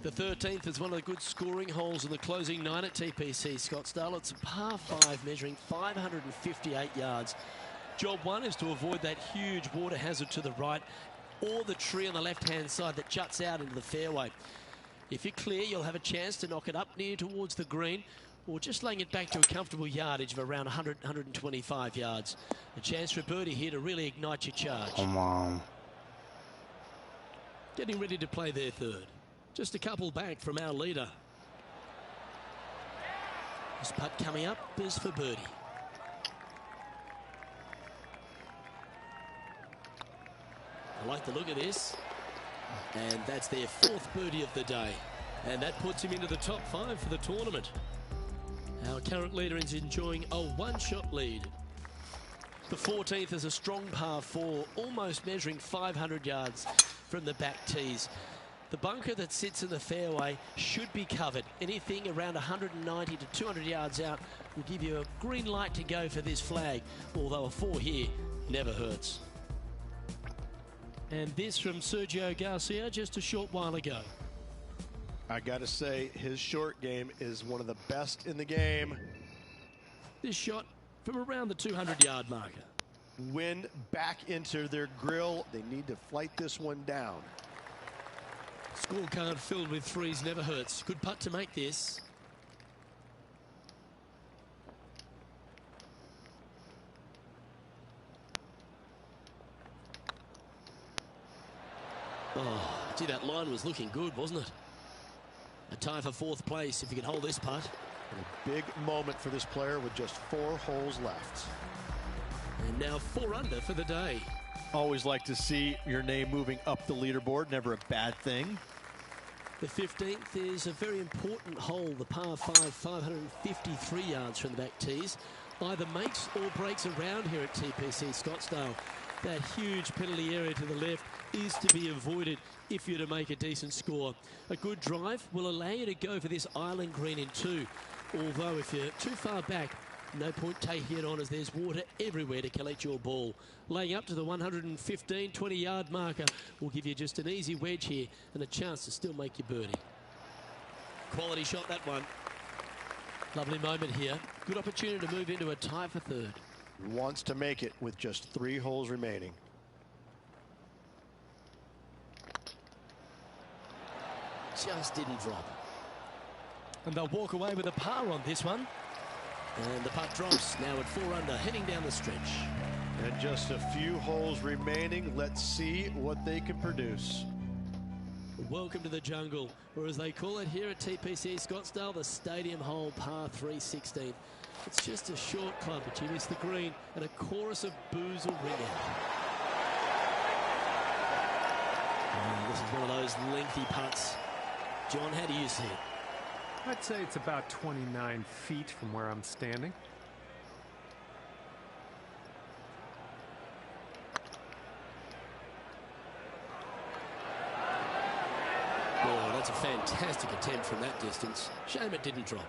The 13th is one of the good scoring holes in the closing 9 at TPC Scottsdale. It's a par 5 measuring 558 yards. Job 1 is to avoid that huge water hazard to the right or the tree on the left-hand side that juts out into the fairway. If you're clear, you'll have a chance to knock it up near towards the green. or just laying it back to a comfortable yardage of around 100, 125 yards. A chance for a birdie here to really ignite your charge. Come on. Getting ready to play their third. Just a couple back from our leader. This putt coming up is for birdie. I like the look of this. And that's their 4th birdie of the day. And that puts him into the top 5 for the tournament. Our current leader is enjoying a 1-shot lead. The 14th is a strong par 4, almost measuring 500 yards from the back tees. The bunker that sits in the fairway should be covered. Anything around 190 to 200 yards out will give you a green light to go for this flag, although a 4 here never hurts. And this from Sergio Garcia just a short while ago. I got to say, his short game is one of the best in the game. This shot from around the 200-yard marker. Wind back into their grill. They need to flight this one down. Scorecard filled with 3s never hurts. Good putt to make this. Oh, gee, that line was looking good, wasn't it? A tie for 4th place if you can hold this putt. A big moment for this player with just 4 holes left. And now 4 under for the day. Always like to see your name moving up the leaderboard. Never a bad thing. The 15th is a very important hole, the par 5, 553 yards from the back tees. Either makes or breaks around here at TPC Scottsdale. That huge penalty area to the left is to be avoided if you're to make a decent score. A good drive will allow you to go for this island green in 2. Although if you're too far back, no point taking it on as there's water everywhere to collect your ball. Laying up to the 115, 20-yard marker will give you just an easy wedge here and a chance to still make your birdie. Quality shot, that one. Lovely moment here. Good opportunity to move into a tie for 3rd. Wants to make it with just 3 holes remaining. Just didn't drop. And they'll walk away with a par on this one. And the putt drops now at 4 under, heading down the stretch. And just a few holes remaining. Let's see what they can produce. Welcome to the jungle, or as they call it here at TPC Scottsdale, the stadium hole par 3 16th. It's just a short club, but you miss the green, and a chorus of boos will ring out. This is one of those lengthy putts. John, how do you see it? I'd say it's about 29 feet from where I'm standing. Oh, that's a fantastic attempt from that distance. Shame it didn't drop.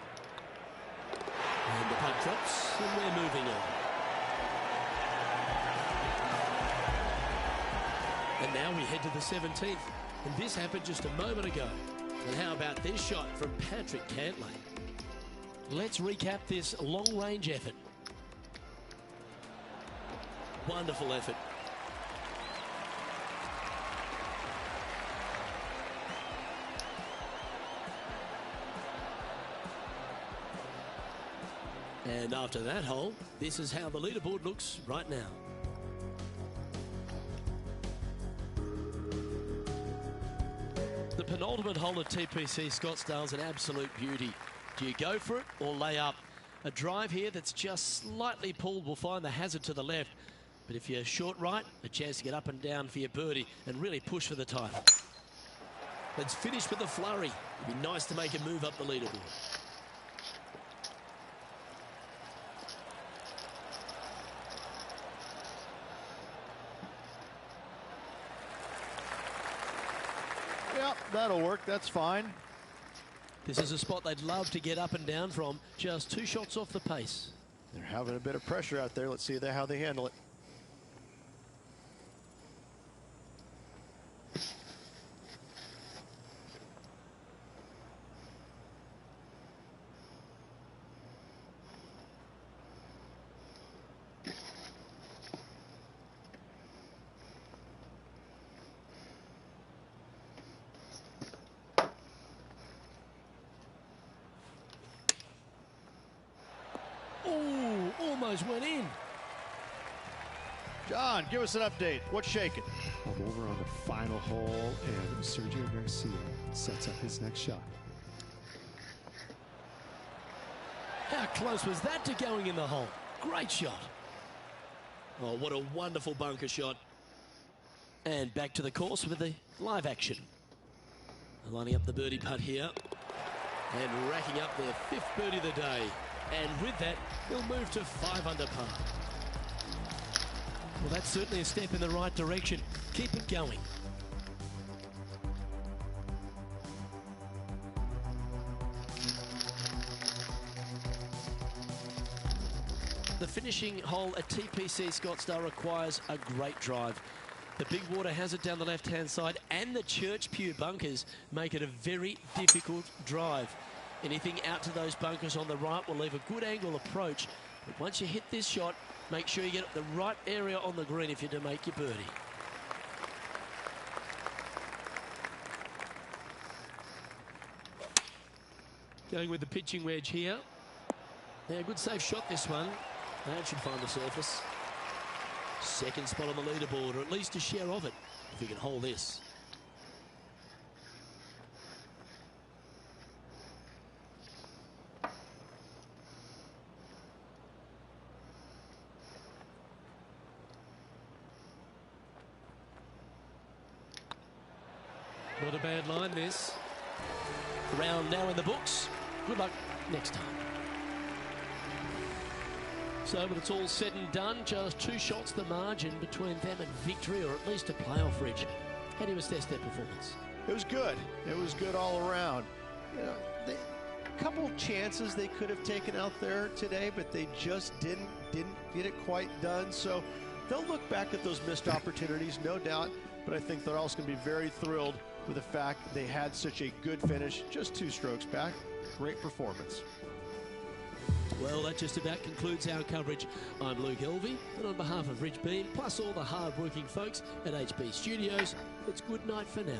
And the putt drops, and we're moving on. And now we head to the 17th. And this happened just a moment ago. And how about this shot from Patrick Cantley? Let's recap this long-range effort. Wonderful effort. And after that hole, this is how the leaderboard looks right now. The penultimate hole at TPC Scottsdale is an absolute beauty. Do you go for it or lay up? A drive here that's just slightly pulled will find the hazard to the left. But if you're short right, a chance to get up and down for your birdie and really push for the title. Let's finish with a flurry. It'd be nice to make a move up the leaderboard. Yeah, that'll work. That's fine. This is a spot they'd love to get up and down from. Just 2 shots off the pace. They're having a bit of pressure out there. Let's see how they handle it. bunkers went in. John, give us an update. What's shaking? I'm over on the final hole, and Sergio Garcia sets up his next shot. How close was that to going in the hole? Great shot. Oh, what a wonderful bunker shot. And back to the course with the live action. Lining up the birdie putt here. And racking up their 5th birdie of the day. And with that, they'll move to 5 under par. Well, that's certainly a step in the right direction. Keep it going. The finishing hole at TPC Scottsdale requires a great drive. The big water hazard down the left-hand side and the Church Pew bunkers make it a very difficult drive. Anything out to those bunkers on the right will leave a good angle approach. But once you hit this shot, make sure you get the right area on the green if you're to make your birdie. Going with the pitching wedge here. Yeah, good safe shot this one. That should find the surface. 2nd spot on the leaderboard, or at least a share of it, if you can hold this. Not a bad line, this. Round now in the books. Good luck next time. So when it's all said and done, just 2 shots the margin between them and victory, or at least a playoff reach. How do you assess their performance? It was good. It was good all around. You know, a couple chances they could have taken out there today, but they just didn't get it quite done. So they'll look back at those missed opportunities, no doubt. But I think they're also going to be very thrilled with the fact they had such a good finish, just 2 strokes back. Great performance. Well, that just about concludes our coverage. I'm Luke Elvey, and on behalf of Rich Beam, plus all the hard-working folks at HB Studios, it's good night for now.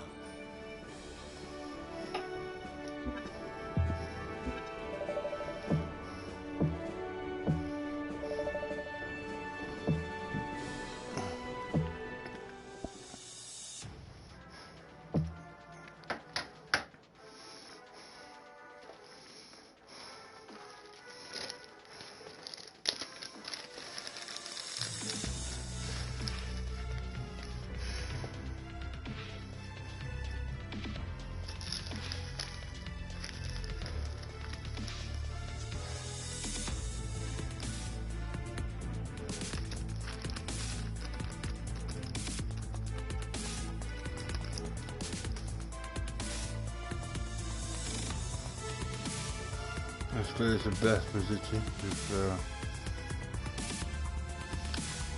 This is the best position, just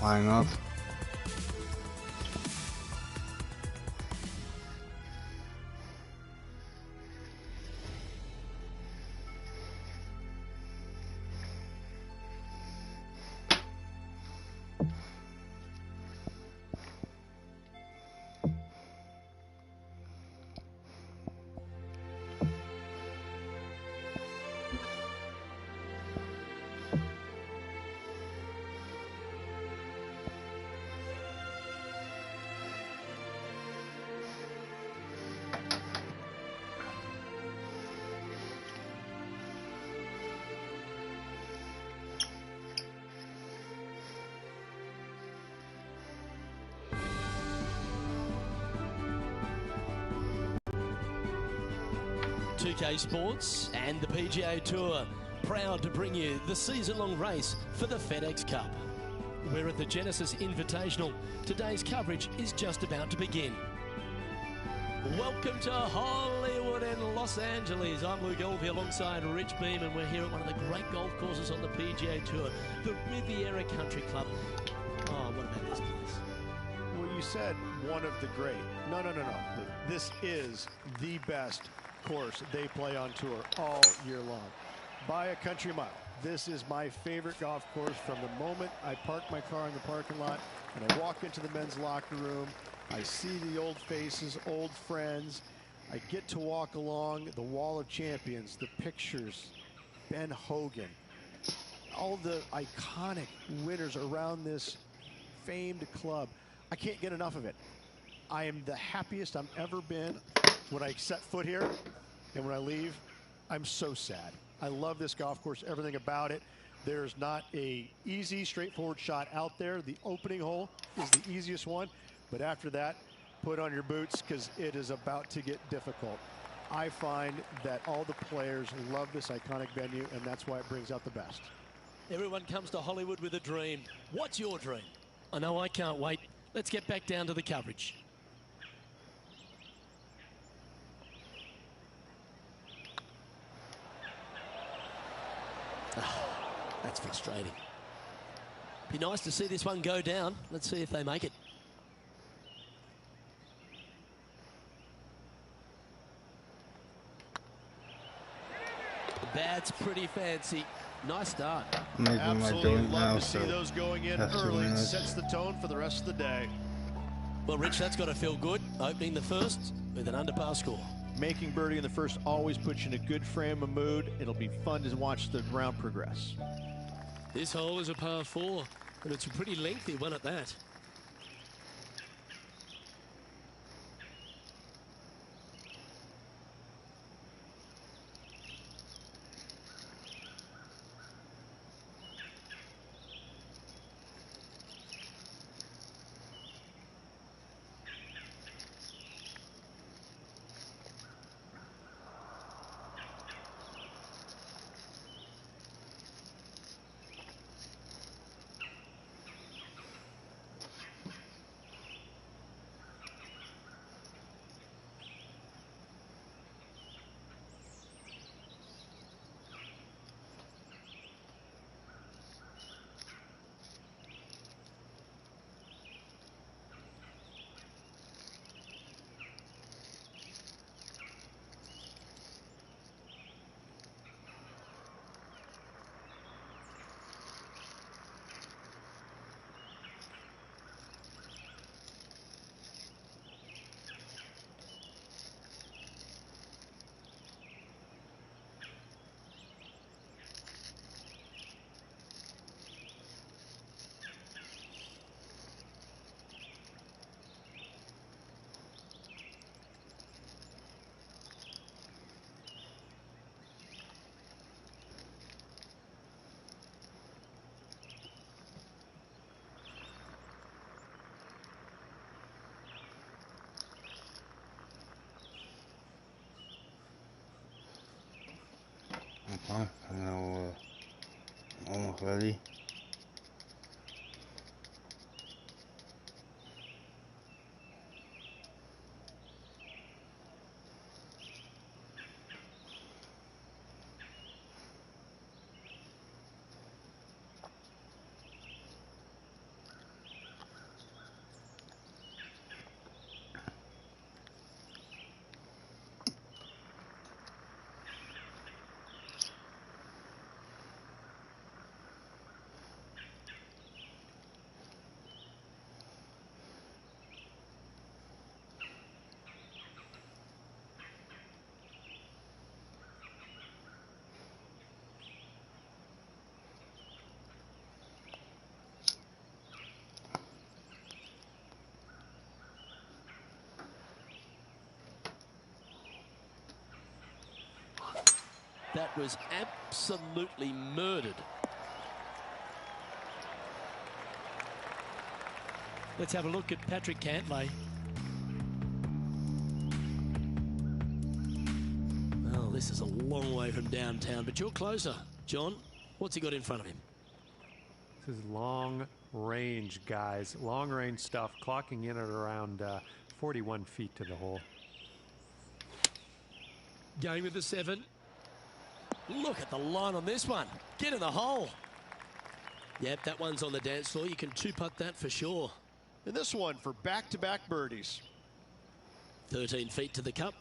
line up. UK Sports and the PGA Tour, proud to bring you the season-long race for the FedEx Cup. We're at the Genesis Invitational. Today's coverage is just about to begin. Welcome to Hollywood and Los Angeles. I'm Luke Elvey alongside Rich Beam, and we're here at one of the great golf courses on the PGA Tour, the Riviera Country Club. Oh, what about this place? Well, you said one of the great. No. This is the best course they play on tour all year long. By a country mile. This is my favorite golf course from the moment I park my car in the parking lot and I walk into the men's locker room. I see the old faces, old friends. I get to walk along the Wall of Champions, the pictures, Ben Hogan, all the iconic winners around this famed club. I can't get enough of it. I am the happiest I've ever been when I set foot here, and when I leave, I'm so sad. I love this golf course, everything about it. There's not a easy, straightforward shot out there. The opening hole is the easiest one, but after that, put on your boots because it is about to get difficult. I find that all the players love this iconic venue, and that's why it brings out the best. Everyone comes to Hollywood with a dream. What's your dream? I know I can't wait. Let's get back down to the coverage. That's frustrating. Be nice to see this one go down. Let's see if they make it. That's pretty fancy. Nice start. Absolutely love to see those going in early. Sets the tone for the rest of the day. Well, Rich, that's got to feel good. Opening the first with an underpass score. Making birdie in the first always puts you in a good frame of mood. It'll be fun to watch the round progress. This hole is a par 4, and it's a pretty lengthy one at that. Okay, nou allemaal ready. That was absolutely murdered. Let's have a look at Patrick Cantley. Well, this is a long way from downtown, but you're closer. John, what's he got in front of him? This is long range, guys. Long range stuff, clocking in at around 41 feet to the hole. Going with the 7. Look at the line on this one. Get in the hole. Yep, that one's on the dance floor. You can two-putt that for sure. And this one for back-to-back birdies. 13 feet to the cup.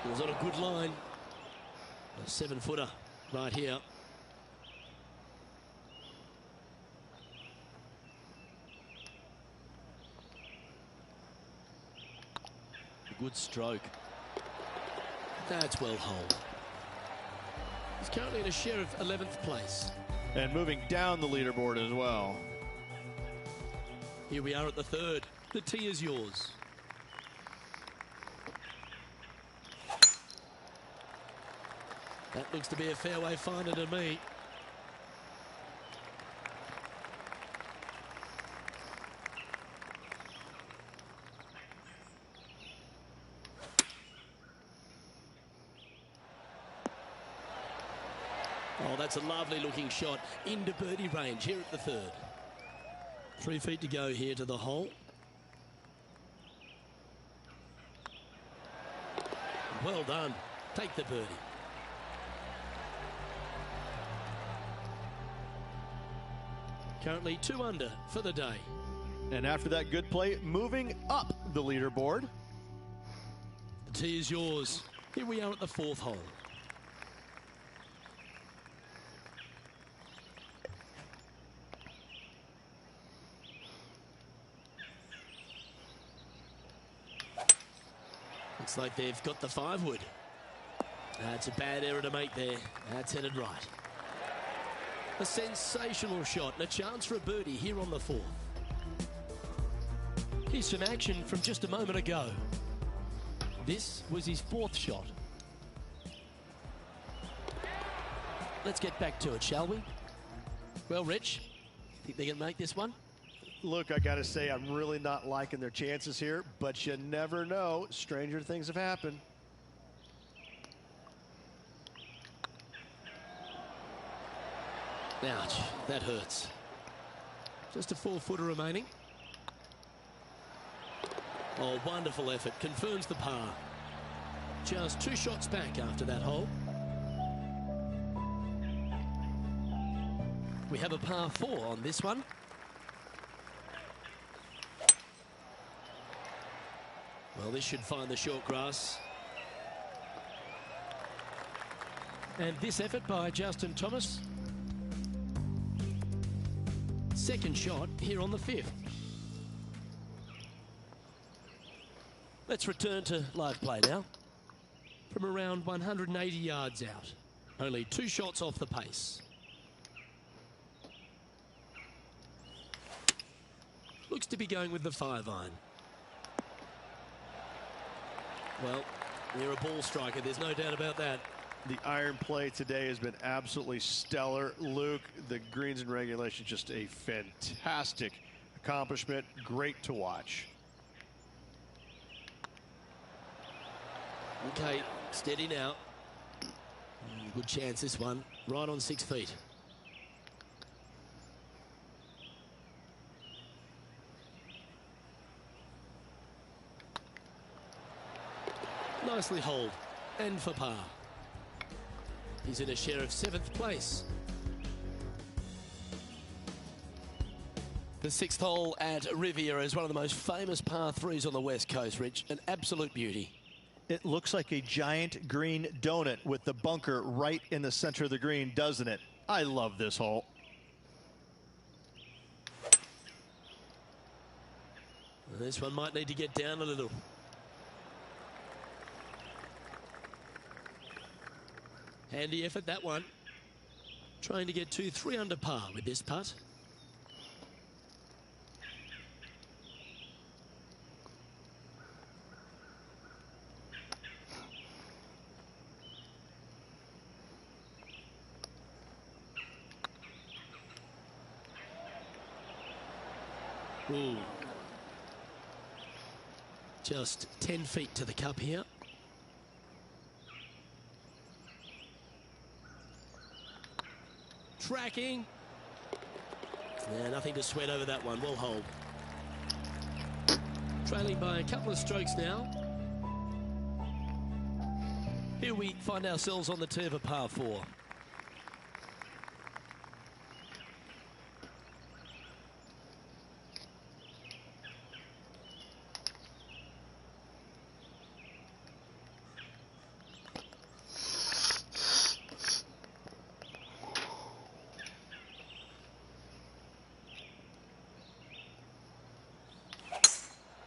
It was on a good line. A 7-footer right here. good stroke. That's well holed. He's currently in a share of 11th place. And moving down the leaderboard as well. Here we are at the third. The tee is yours. That looks to be a fairway finder to me. Oh, that's a lovely looking shot into birdie range here at the third. 3 feet to go here to the hole. Well done. Take the birdie. Currently 2 under for the day. And after that good play, moving up the leaderboard. The tee is yours. Here we are at the 4th hole. Looks like they've got the 5-wood. That's a bad error to make there. That's headed right. A sensational shot and a chance for a birdie here on the 4th. Here's some action from just a moment ago. This was his 4th shot. Let's get back to it, shall we? Well, Rich, think they can make this one? Look, I got to say, I'm really not liking their chances here, but you never know. Stranger things have happened. Ouch, that hurts. Just a 4-footer remaining. Oh, wonderful effort. Confirms the par. Just 2 shots back after that hole. We have a par 4 on this one. Well, this should find the short grass. And this effort by Justin Thomas. Second shot here on the 5th. Let's return to live play now. From around 180 yards out. Only 2 shots off the pace. Looks to be going with the 5-iron. Well, you're a ball striker, there's no doubt about that. The iron play today has been absolutely stellar. Luke, the greens and regulation, just a fantastic accomplishment. Great to watch. Okay, steady now. Good chance this one, right on 6 feet. Nicely holed, and for par. He's in a share of 7th place. The 6th hole at Riviera is one of the most famous par 3s on the West Coast, Rich. An absolute beauty. It looks like a giant green donut with the bunker right in the center of the green, doesn't it? I love this hole. This one might need to get down a little. Handy effort, that one. Trying to get to 3 under par with this putt. Ooh. Just 10 feet to the cup here. Tracking. Yeah, nothing to sweat over that one. Well hold. Trailing by a couple of strokes now. Here we find ourselves on the tee of a par 4.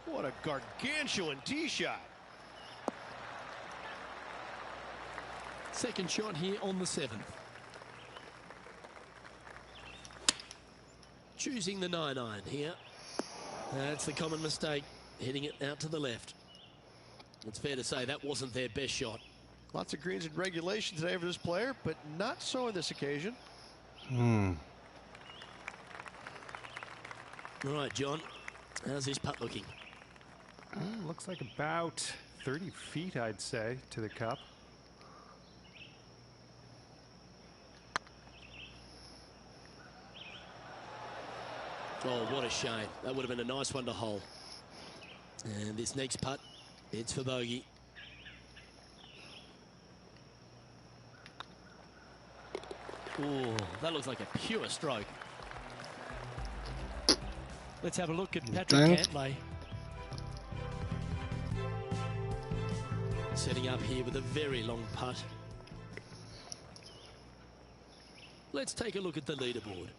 What a gargantuan tee shot. Second shot here on the 7th. Choosing the 9-iron here. That's the common mistake, hitting it out to the left. It's fair to say that wasn't their best shot. Lots of greens in regulation today for this player, but not so on this occasion. All right, John, how's this putt looking? Looks like about 30 feet, I'd say, to the cup. Oh, what a shame. That would have been a nice one to hole. And this next putt, it's for bogey. Oh, that looks like a pure stroke. Let's have a look at Patrick Cantley. Setting up here with a very long putt. Let's take a look at the leaderboard.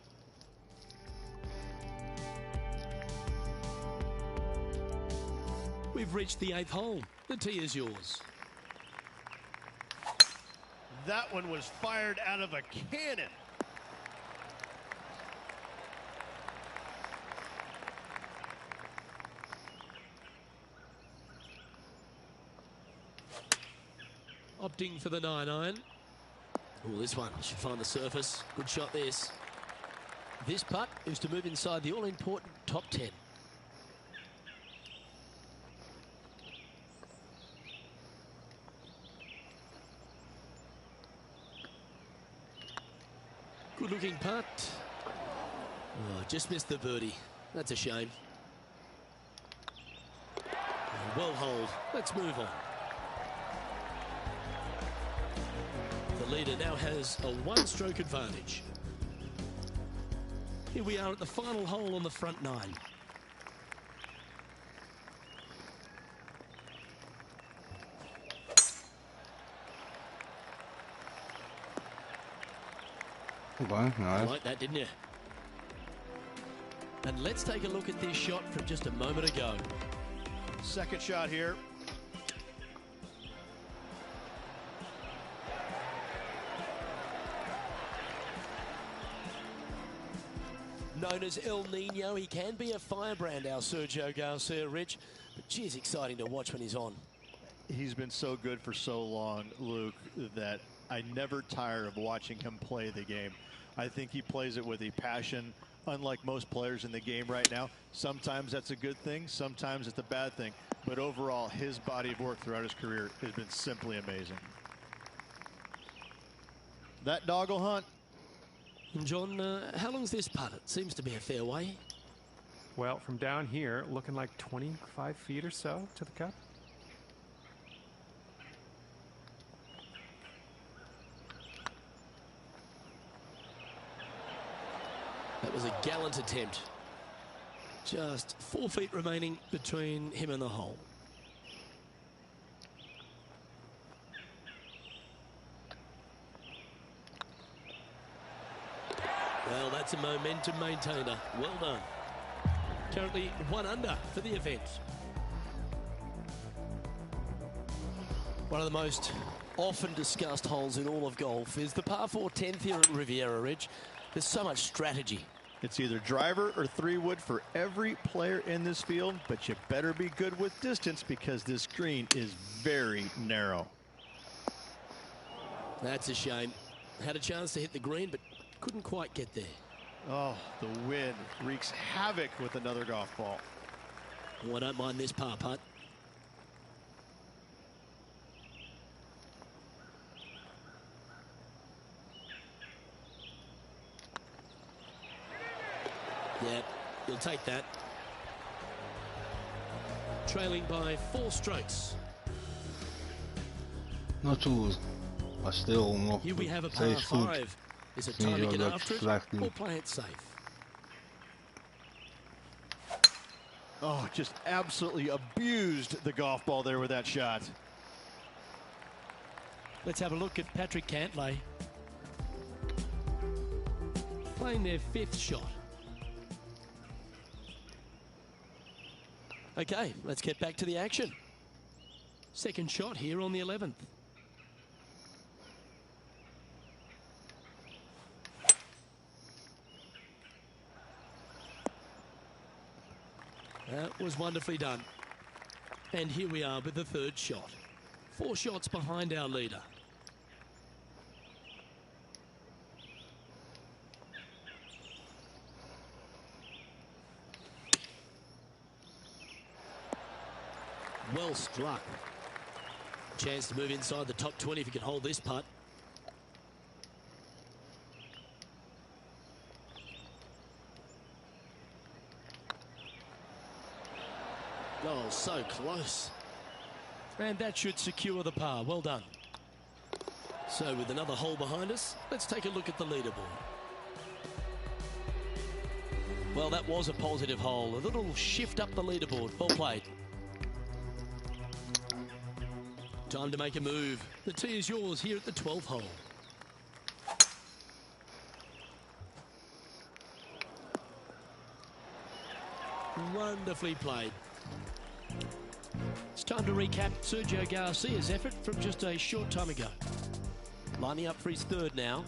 We've reached the 8th hole. The tee is yours. That one was fired out of a cannon. Opting for the 9-iron. Oh, this one should find the surface. Good shot this. This putt is to move inside the all-important top 10. Good looking putt. Oh, just missed the birdie. That's a shame. Well holed. Let's move on. The leader now has a 1-stroke advantage. Here we are at the final hole on the front 9. Nice. You like that, didn't you? And let's take a look at this shot from just a moment ago. Second shot here. Known as El Nino, he can be a firebrand, our Sergio Garcia, Rich. But geez, exciting to watch when he's on. He's been so good for so long, Luke, that I never tire of watching him play the game. I think he plays it with a passion, unlike most players in the game right now. Sometimes that's a good thing, sometimes it's a bad thing. But overall, his body of work throughout his career has been simply amazing. That doggle hunt. And John, how long's this putt? It seems to be a fair way. Well, from down here, looking like 25 feet or so to the cup. That was a gallant attempt. Just 4 feet remaining between him and the hole. Well, that's a momentum maintainer. Well done. Currently 1 under for the event. One of the most often discussed holes in all of golf is the par 4 10th here at Riviera Ridge. There's so much strategy. It's either driver or 3-wood for every player in this field, but you better be good with distance because this green is very narrow. That's a shame. Had a chance to hit the green, but couldn't quite get there. Oh, the wind wreaks havoc with another golf ball. Oh, I don't mind this par putt. Yeah, you'll take that. Trailing by 4 strokes. Not all, maar stil nog. Here we have a par Steeds goed. 5. Is it time to get after it or play it safe? Oh, just absolutely abused the golf ball there with that shot. Let's have a look at Patrick Cantley. Playing their 5th shot. Okay, let's get back to the action. Second shot here on the 11th. That was wonderfully done. And here we are with the third shot. 4 shots behind our leader. Well struck. Chance to move inside the top 20 if he can hold this putt. Oh, so close. And that should secure the par. Well done. So with another hole behind us, let's take a look at the leaderboard. Well, that was a positive hole. A little shift up the leaderboard. Well played. Time to make a move. The tee is yours here at the 12th hole. Wonderfully played. It's time to recap Sergio Garcia's effort from just a short time ago. Lining up for his third now.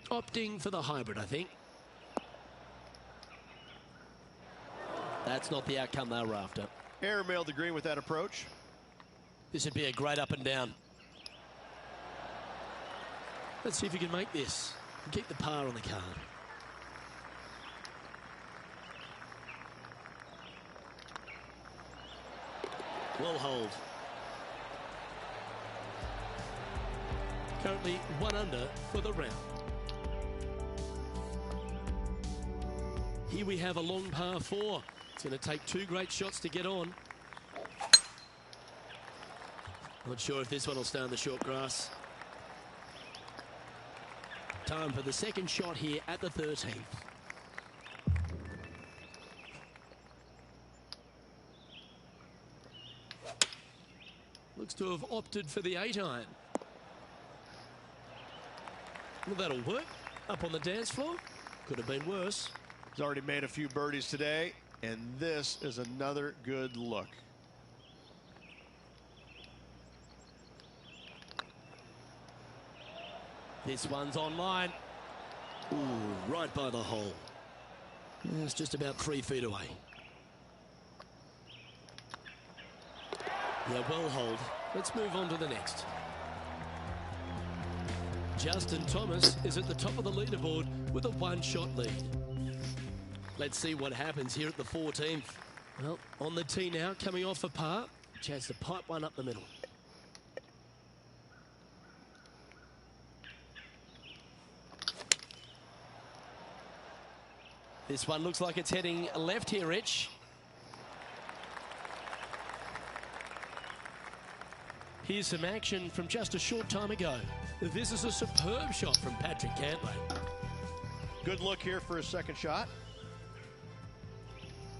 Opting for the hybrid, I think. That's not the outcome they were after. Airmailed the green with that approach. This would be a great up and down. Let's see if he can make this and keep the par on the card. Well hold. Currently 1 under for the round. Here we have a long par 4. It's going to take 2 great shots to get on. Not sure if this one will stay on the short grass. Time for the second shot here at the 13th. Looks to have opted for the 8-iron. Well, that'll work. Up on the dance floor. Could have been worse. He's already made a few birdies today, and this is another good look. This one's online. Ooh, right by the hole. It's just about 3 feet away. Yeah, well hold. Let's move on to the next. Justin Thomas is at the top of the leaderboard with a 1-shot lead. Let's see what happens here at the 14th. Well, on the tee now, coming off a par. Chance to pipe one up the middle. This one looks like it's heading left here, Rich. Here's some action from just a short time ago. This is a superb shot from Patrick Cantley. Good look here for his second shot.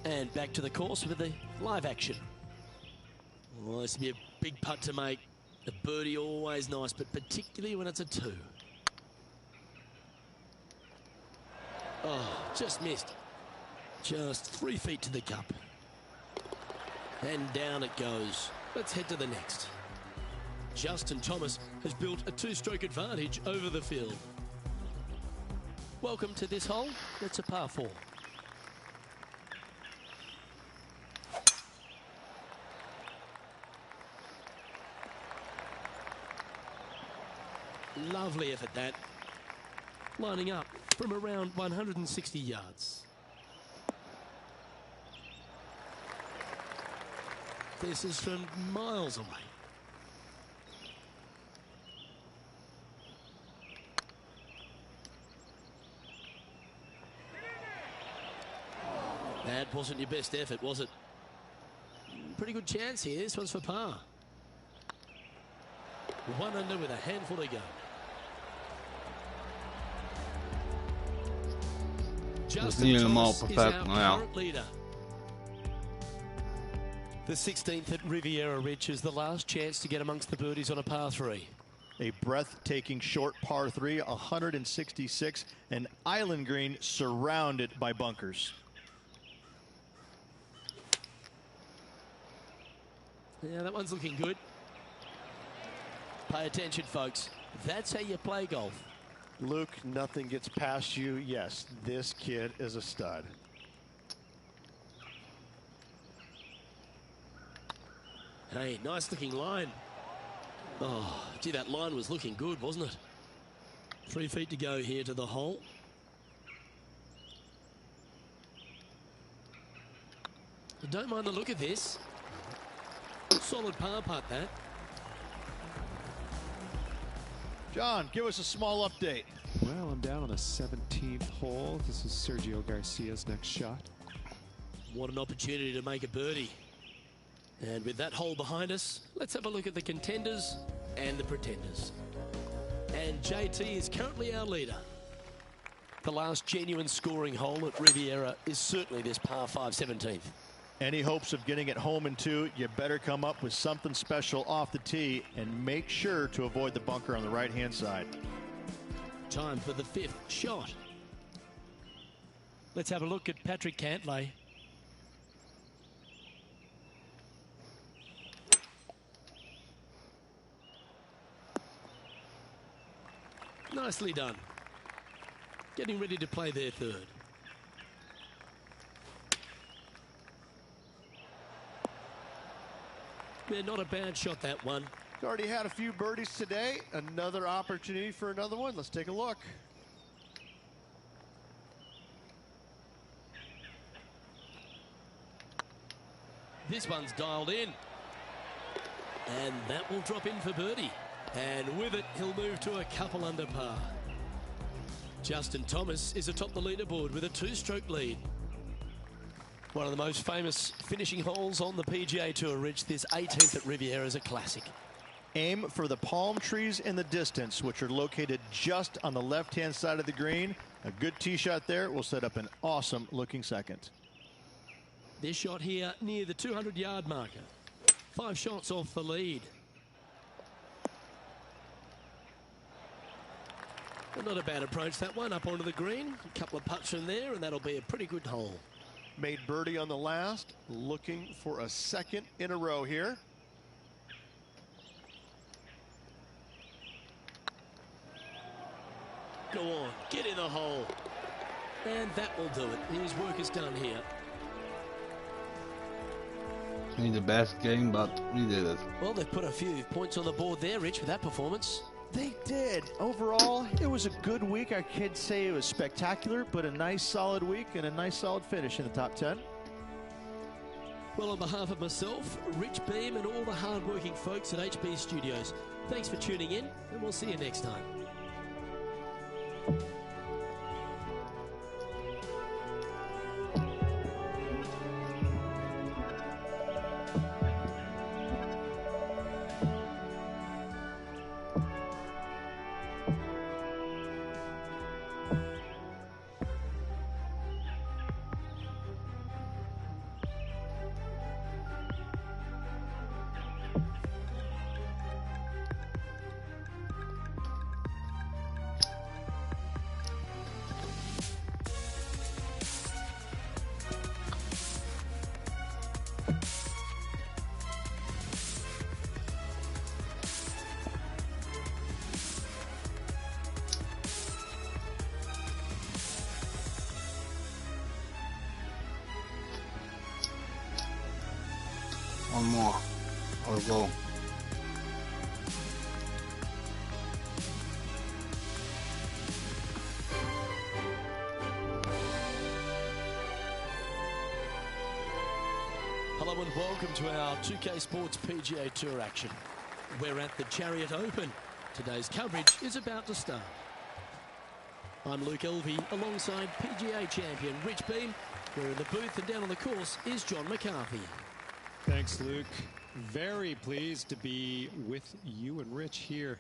And back to the course with the live action. Well, this will be a big putt to make. A birdie always nice, but particularly when it's a 2. Oh, just missed. Just 3 feet to the cup. And down it goes. Let's head to the next. Justin Thomas has built a 2-stroke advantage over the field. Welcome to this hole. It's a par 4. Lovely effort that. Lining up from around 160 yards. This is from miles away. That wasn't your best effort, was it? Pretty good chance here. This one's for par. 1 under with a handful to go. Justin Thomas is our current leader. The 16th at Riviera Ridge is the last chance to get amongst the birdies on a par 3. A breathtaking short par 3, 166, an island green surrounded by bunkers. Yeah, that one's looking good. Pay attention, folks. That's how you play golf. Luke, nothing gets past you. Yes, this kid is a stud. Hey, nice looking line. Oh, gee, that line was looking good, wasn't it? 3 feet to go here to the hole. I don't mind the look of this. Solid par putt, that. John, give us a small update. Well, I'm down on the 17th hole. This is Sergio Garcia's next shot. What an opportunity to make a birdie. And with that hole behind us, let's have a look at the contenders and the pretenders. And JT is currently our leader. The last genuine scoring hole at Riviera is certainly this par 5 17th. Any hopes of getting it home in 2, you better come up with something special off the tee and make sure to avoid the bunker on the right-hand side. Time for the 5th shot. Let's have a look at Patrick Cantley. Nicely done. Getting ready to play their 3rd. Yeah, not a bad shot, that one. He's already had a few birdies today. Another opportunity for another one. Let's take a look. This one's dialed in. And that will drop in for birdie. And with it, he'll move to a couple under par. Justin Thomas is atop the leaderboard with a 2-stroke lead. One of the most famous finishing holes on the PGA Tour, Rich. This 18th at Riviera is a classic. Aim for the palm trees in the distance, which are located just on the left-hand side of the green. A good tee shot there will set up an awesome-looking second. This shot here near the 200-yard marker. 5 shots off the lead. But not a bad approach, that one, up onto the green. A couple of putts from there, and that'll be a pretty good hole. Made birdie on the last, looking for a 2nd in a row here. Go on, get in the hole. And that will do it. His work is done here. Ain't the best game, but we did it. Well, they've put a few points on the board there, Rich, with that performance. They did. Overall, it was a good week. I can't say it was spectacular, but a nice solid week and a nice solid finish in the top 10. Well, on behalf of myself, Rich Beam, and all the hard-working folks at HB Studios, thanks for tuning in, and we'll see you next time. One more. I'll go. Hello and welcome to our 2K Sports PGA Tour action. We're at the Chariot Open. Today's coverage is about to start. I'm Luke Elvey alongside PGA champion Rich Beam. We're in the booth, and down on the course is John McCarthy. Thanks, Luke. Very pleased to be with you and Rich here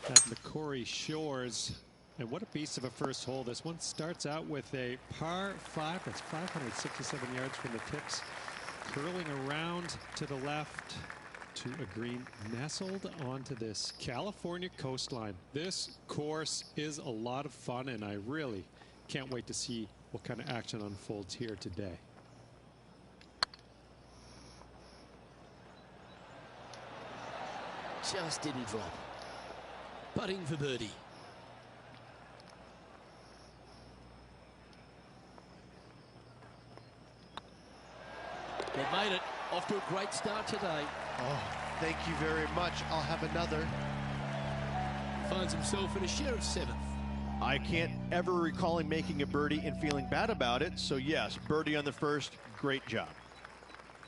at Macquarie Shores. And what a beast of a first hole. This one starts out with a par 5. That's 567 yards from the tips. Curling around to the left to a green nestled onto this California coastline. This course is a lot of fun, and I really can't wait to see what kind of action unfolds here today. Just didn't drop. Putting for birdie. They've made it. Off to a great start today. Oh, thank you very much. I'll have another. Finds himself in a share of 7th. I can't ever recall him making a birdie and feeling bad about it. So yes, birdie on the first, great job.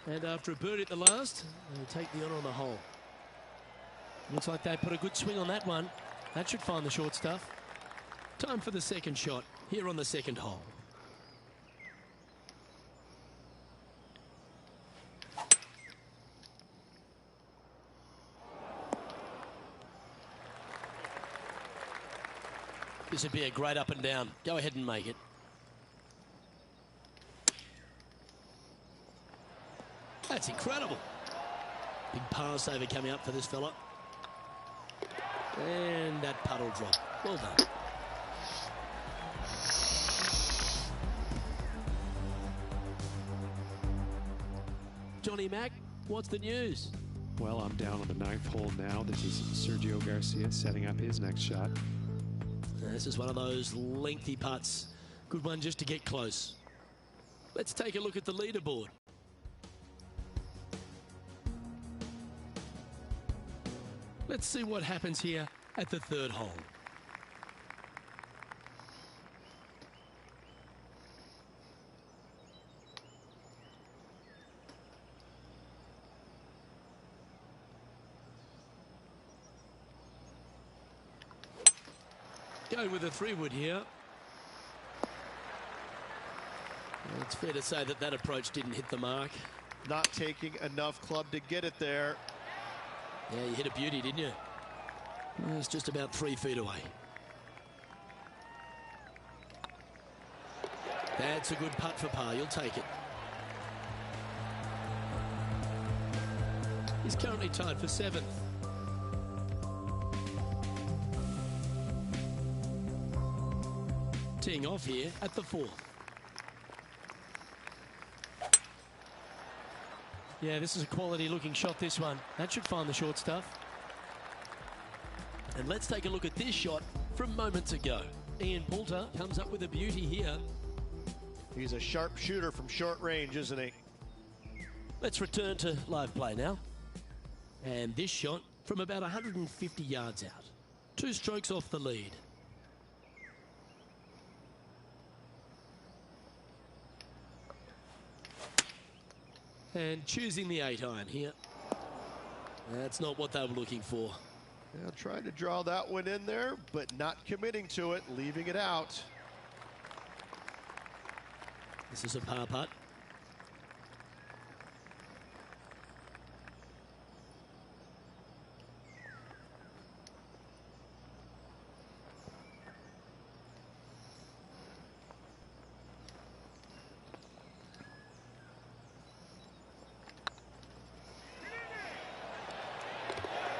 And after a birdie at the last, they take the honour on the hole. Looks like they put a good swing on that one. That should find the short stuff. Time for the second shot here on the second hole. This would be a great up and down. Go ahead and make it. That's incredible. Big par saver coming up for this fella. And that puddle drop. Well done. Johnny Mack, what's the news? Well, I'm down on the 9th hole now. This is Sergio Garcia setting up his next shot. This is one of those lengthy putts. Good one just to get close. Let's take a look at the leaderboard. Let's see what happens here at the 3rd hole. Going with a 3-wood here. It's fair to say that that approach didn't hit the mark. Not taking enough club to get it there. Yeah, you hit a beauty, didn't you? It's just about 3 feet away. That's a good putt for par. You'll take it. He's currently tied for 7th. Teeing off here at the 4th. Yeah, this is a quality looking shot, this one. That should find the short stuff. And let's take a look at this shot from moments ago. Ian Poulter comes up with a beauty here. He's a sharp shooter from short range, isn't he? Let's return to live play now. And this shot from about 150 yards out. 2 strokes off the lead. And choosing the 8-iron here. That's not what they were looking for. Yeah, trying to draw that one in there, but not committing to it, leaving it out. This is a par putt.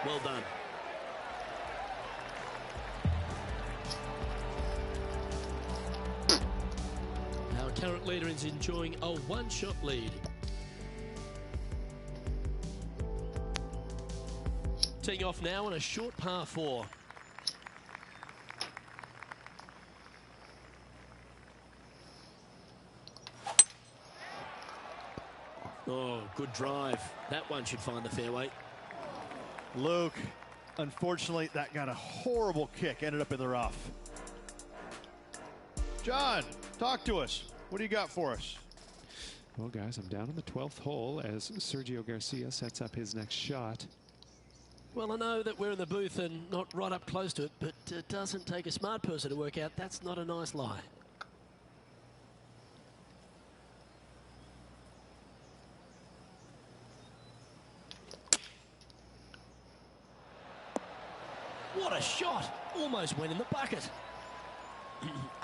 Well done. Our current leader is enjoying a 1-shot lead. Teeing off now on a short par 4. Oh, good drive. That one should find the fairway. Luke, unfortunately, that got a horrible kick, ended up in the rough. John, talk to us. What do you got for us? Well, guys, I'm down on the 12th hole as Sergio Garcia sets up his next shot. Well, I know that we're in the booth and not right up close to it, but it doesn't take a smart person to work out that's not a nice lie. What a shot! Almost went in the bucket.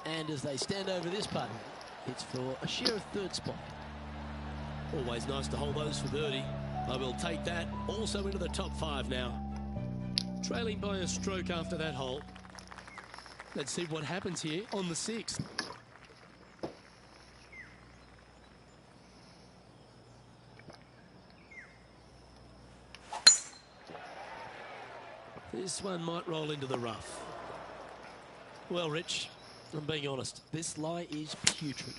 And as they stand over this putt, it's for a share of 3rd spot. Always nice to hold those for birdie. I will take that also into the top 5 now. Trailing by a stroke after that hole. Let's see what happens here on the 6th. This one might roll into the rough. Well, Rich, I'm being honest. This lie is putrid.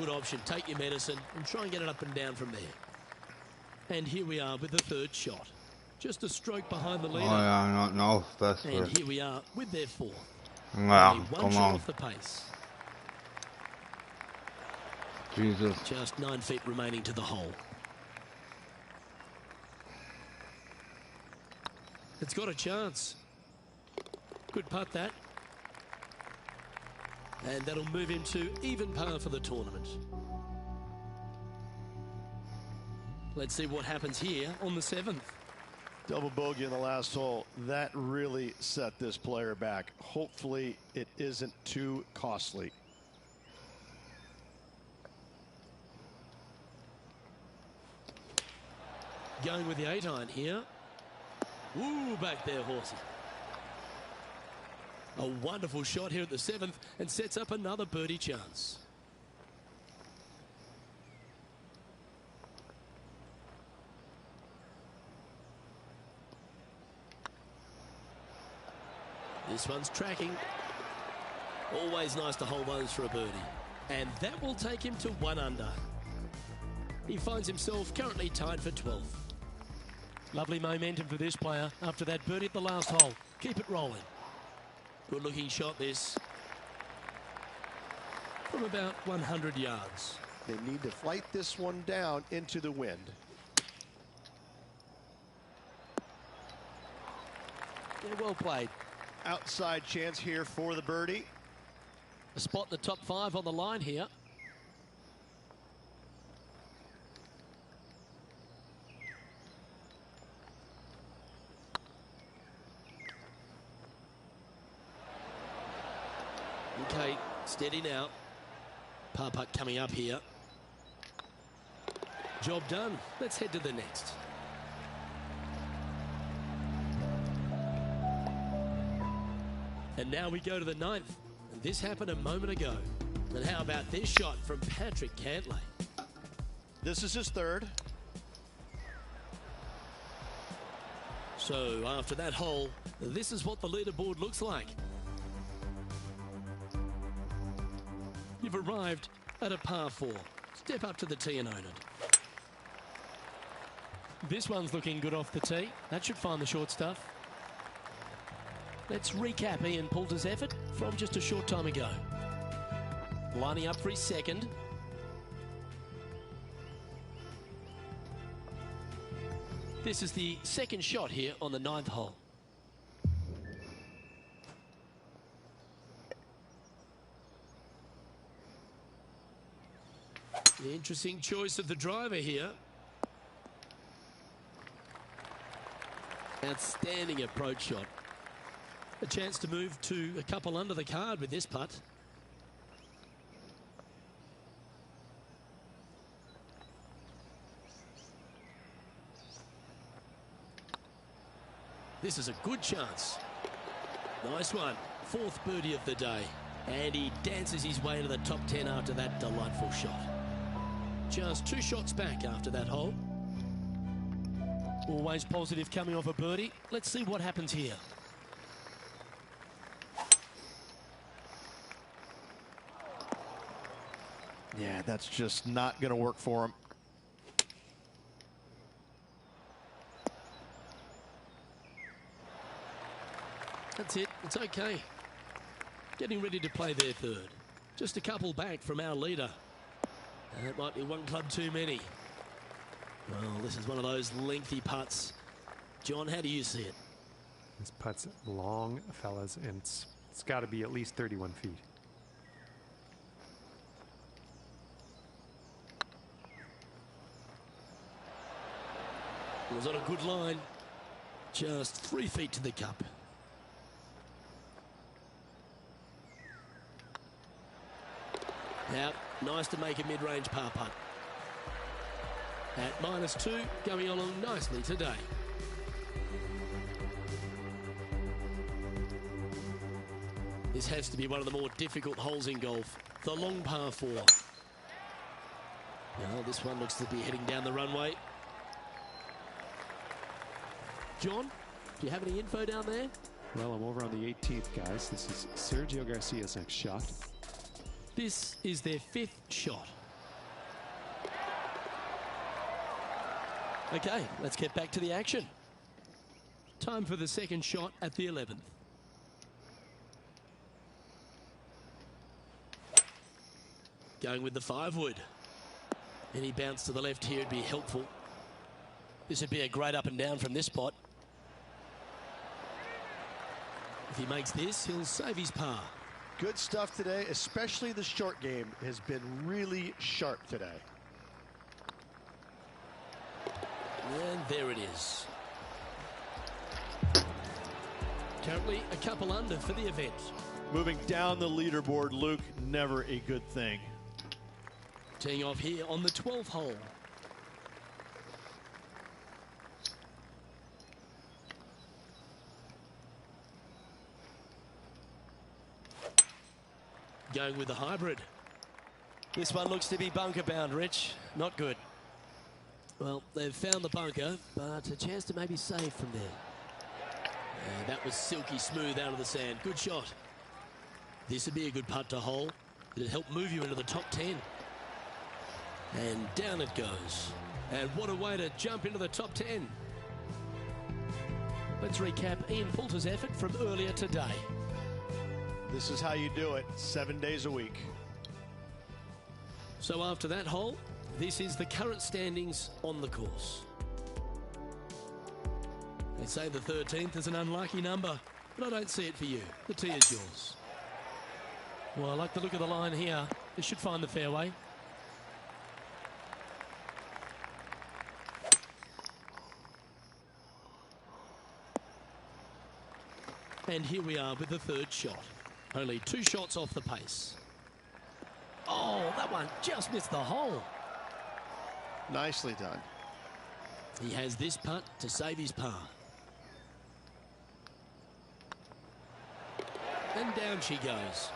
Good option. Take your medicine and try and get it up and down from there. And here we are with the third shot. Just a stroke behind the leader. Oh yeah, no, first And one. here we are with their fourth. Wow, Only one come shot on. off the pace. Jesus. Just 9 feet remaining to the hole. It's got a chance. Good putt, that. And that'll move him to even par for the tournament. Let's see what happens here on the 7th. Double bogey in the last hole. That really set this player back. Hopefully it isn't too costly. Going with the 8-iron here. Ooh, back there, horsey. A wonderful shot here at the 7th and sets up another birdie chance. This one's tracking. Always nice to hold those for a birdie. And that will take him to 1 under. He finds himself currently tied for 12th. Lovely momentum for this player after that birdie at the last hole. Keep it rolling. Good looking shot this. From about 100 yards. They need to flight this one down into the wind. Yeah, well played. Outside chance here for the birdie. A spot in the top 5 on the line here. Okay, steady now. Par putt coming up here. Job done. Let's head to the next. And now we go to the 9th. And this happened a moment ago. And how about this shot from Patrick Cantley? This is his third. So after that hole, this is what the leaderboard looks like. You've arrived at a par 4. Step up to the tee and own it. This one's looking good off the tee. That should find the short stuff. Let's recap Ian Poulter's effort from just a short time ago. Lining up for his second. This is the second shot here on the 9th hole. The interesting choice of the driver here. Outstanding approach shot. A chance to move to a couple under the card with this putt. This is a good chance. Nice one. 4th birdie of the day. And he dances his way to the top 10 after that delightful shot. Just 2 shots back after that hole. Always positive coming off a birdie. Let's see what happens here. Yeah, that's just not going to work for him. That's it. It's okay. Getting ready to play their third. Just a couple back from our leader. And it might be one club too many. Well, this is one of those lengthy putts. John, how do you see it? This putt's long, fellas, and it's got to be at least 31 feet. It was on a good line. Just 3 feet to the cup. Now, nice to make a mid-range par putt. At -2, going along nicely today. This has to be one of the more difficult holes in golf. The long par 4. Well, this one looks to be heading down the runway. John, do you have any info down there? Well, I'm over on the 18th, guys. This is Sergio Garcia's next shot. This is their 5th shot. Okay, let's get back to the action. Time for the second shot at the 11th. Going with the 5-wood. Any bounce to the left here would be helpful. This would be a great up and down from this spot. If he makes this, he'll save his par. Good stuff today, especially the short game has been really sharp today. And there it is. Currently a couple under for the event. Moving down the leaderboard, Luke, never a good thing. Teeing off here on the 12th hole. Going with the hybrid. This one looks to be bunker bound, Rich. Not good. Well, they've found the bunker, but a chance to maybe save from there. And that was silky smooth out of the sand. Good shot. This would be a good putt to hole. It'd help move you into the top 10. And down it goes. And what a way to jump into the top 10. Let's recap Ian Poulter's effort from earlier today. This is how you do it, 7 days a week. So after that hole, this is the current standings on the course. They say the 13th is an unlucky number, but I don't see it for you. The tee is yours. Well, I like the look of the line here. This should find the fairway. And here we are with the third shot. Only 2 shots off the pace. Oh, that one just missed the hole. Nicely done. He has this putt to save his par. And down she goes.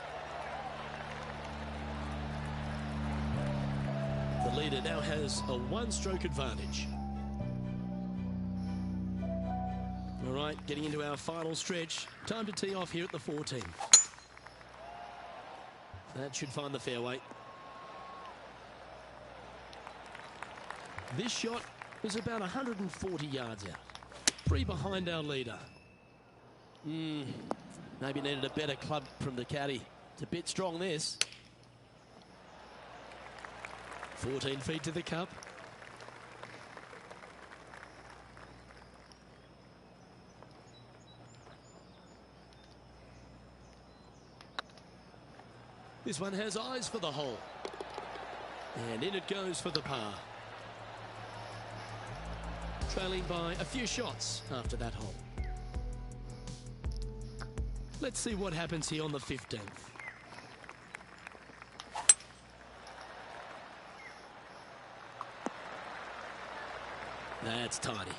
The leader now has a 1-stroke advantage. All right, getting into our final stretch. Time to tee off here at the 14th. That should find the fairway. This shot is about 140 yards out. 3 behind our leader. Maybe needed a better club from the caddy. It's a bit strong, this. 14 feet to the cup. This one has eyes for the hole. And in it goes for the par. Trailing by a few shots after that hole. Let's see what happens here on the 15th. That's tidy.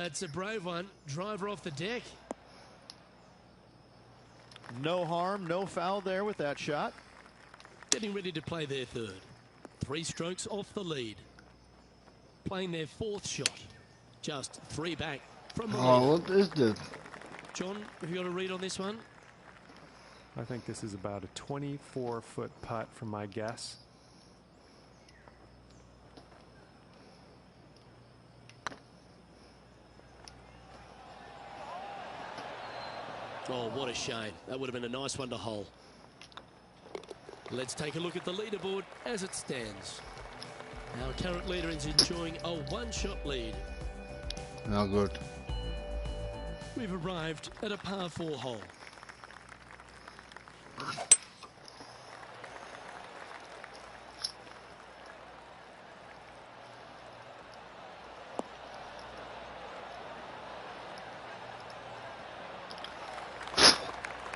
It's a brave one. Driver off the deck. No harm, no foul there with that shot. Getting ready to play their third. 3 strokes off the lead. Playing their 4th shot. Just 3 back from the lead. Oh, what is this? John, have you got a read on this one? I think this is about a 24-foot putt from my guess. Oh, what a shame. That would have been a nice one to hole. Let's take a look at the leaderboard as it stands. Our current leader is enjoying a 1-shot lead. Not good. We've arrived at a par 4 hole.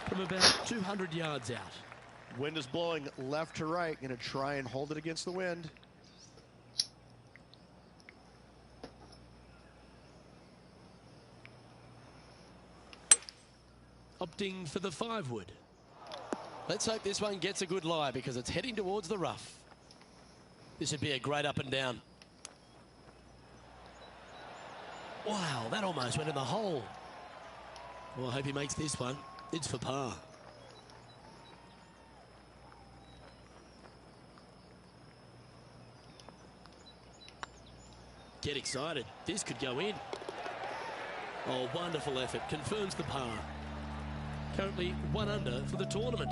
From about 200 yards out. Wind is blowing left to right. Going to try and hold it against the wind. Opting for the 5-wood. Let's hope this one gets a good lie because it's heading towards the rough. This would be a great up and down. Wow, that almost went in the hole. Well, I hope he makes this one. It's for par. Get excited. This could go in. Oh, wonderful effort. Confirms the par. Currently 1 under for the tournament.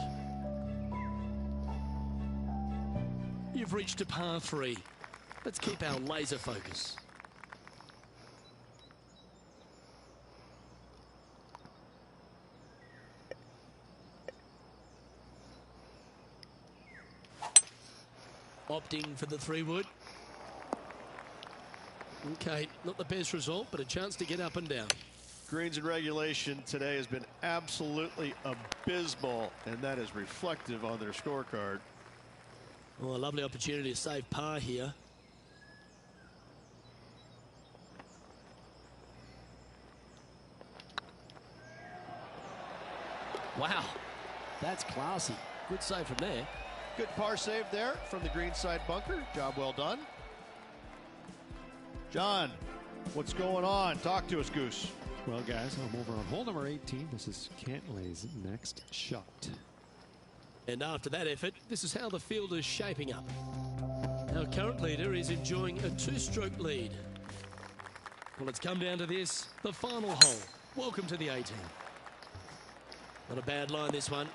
You've reached a par 3. Let's keep our laser focus. Opting for the 3-wood. Okay, not the best result, but a chance to get up and down. Greens in regulation today has been absolutely abysmal, and that is reflective on their scorecard. Oh, a lovely opportunity to save par here. Wow, that's classy. Good save from there. Good par save there from the greenside bunker. Job well done. John, what's going on? Talk to us, Goose. Well, guys, I'm over on hole number 18. This is Cantley's next shot. And after that effort, this is how the field is shaping up. Our current leader is enjoying a 2-stroke lead. Well, it's come down to this, the final hole. Welcome to the 18. Not a bad line, this one.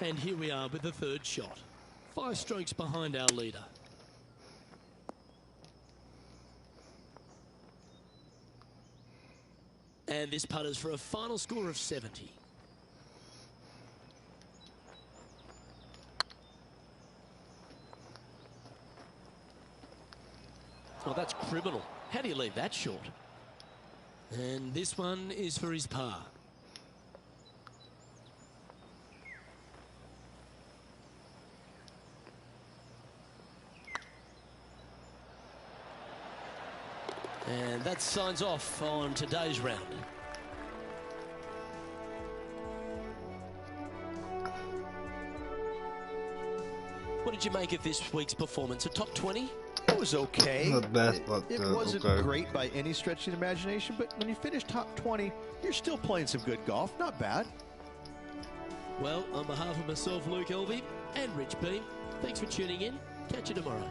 And here we are with the 3rd shot. 5 strokes behind our leader. And this putters for a final score of 70. Oh, that's criminal. How do you leave that short? And this one is for his par. And that signs off on today's round. What did you make of this week's performance? A top 20? It was okay. Not bad, but it wasn't okay. great by any stretch of the imagination, but when you finish top 20, you're still playing some good golf. Not bad. Well, on behalf of myself, Luke Elvey, and Rich Beam, thanks for tuning in. Catch you tomorrow.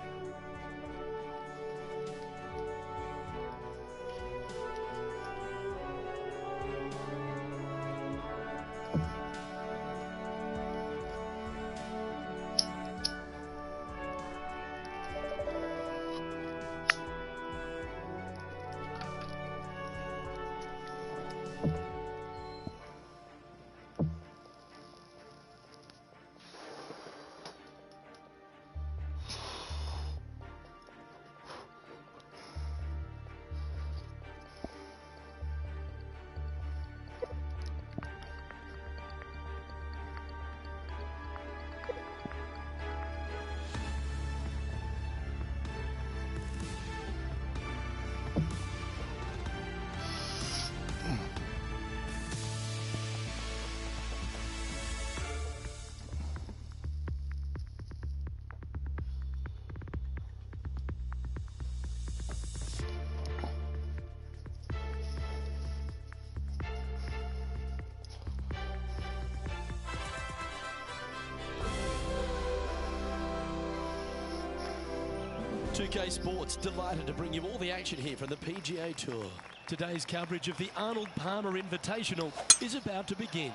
UK Sports delighted to bring you all the action here from the PGA Tour. Today's coverage of the Arnold Palmer Invitational is about to begin.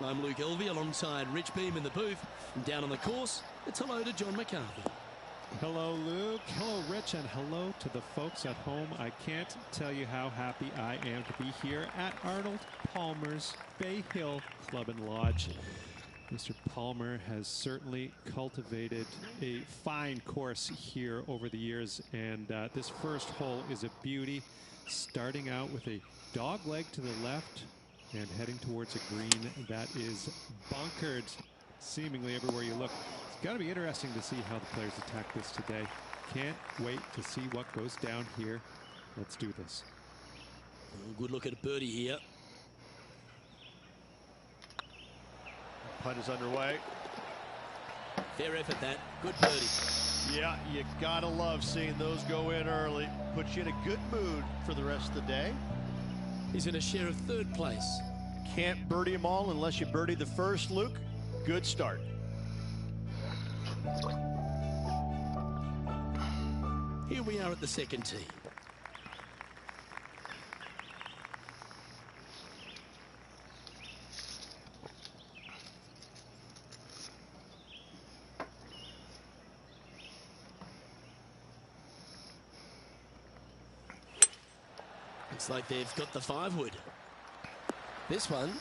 I'm Luke Elvey alongside Rich Beam in the booth. And down on the course, it's hello to John McCarthy. Hello, Luke. Hello, Rich. And hello to the folks at home. I can't tell you how happy I am to be here at Arnold Palmer's Bay Hill Club and Lodge. Mr. Palmer has certainly cultivated a fine course here over the years, and this first hole is a beauty, starting out with a dog leg to the left and heading towards a green that is bunkered seemingly everywhere you look. It's got to be interesting to see how the players attack this today. Can't wait to see what goes down here. Let's do this. Good look at a birdie here. Putt is underway. Fair effort that. Good birdie. Yeah, you gotta love seeing those go in early. Puts you in a good mood for the rest of the day. He's in a share of third place. Can't birdie them all unless you birdie the first, Luke. Good start. Here we are at the second tee. Looks like they've got the 5-wood. This one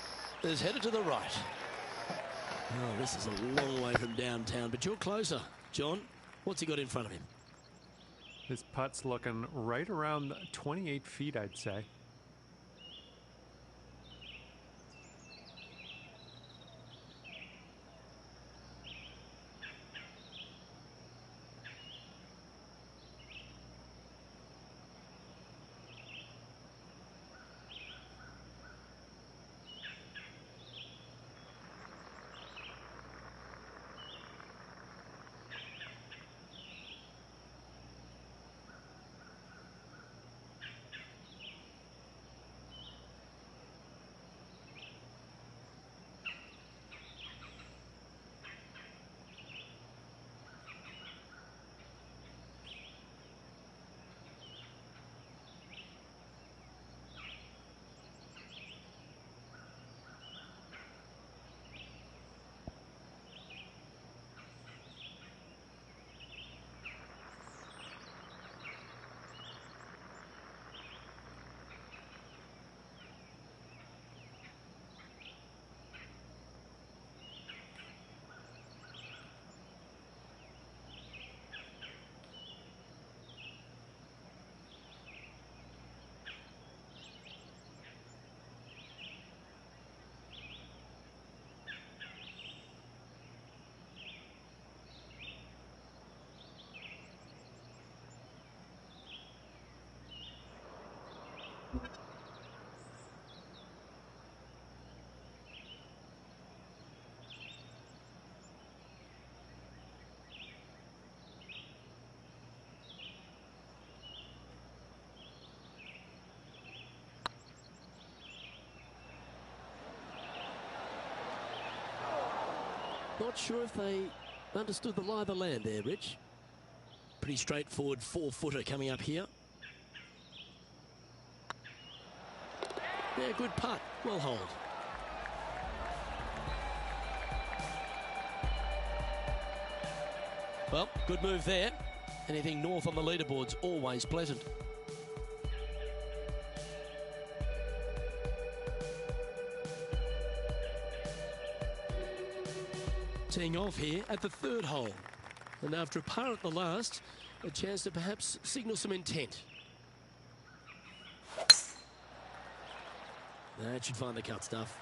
is headed to the right. Oh, this is a long way from downtown, but you're closer. John, what's he got in front of him? His putt's looking right around 28 feet, I'd say. Not sure if they understood the lie of the land there, Rich. Pretty straightforward 4-footer coming up here. Yeah, good putt. Well holed. Well, good move there. Anything north on the leaderboard's always pleasant. Teeing off here at the third hole. And after a par at the last, a chance to perhaps signal some intent. That should find the cut stuff.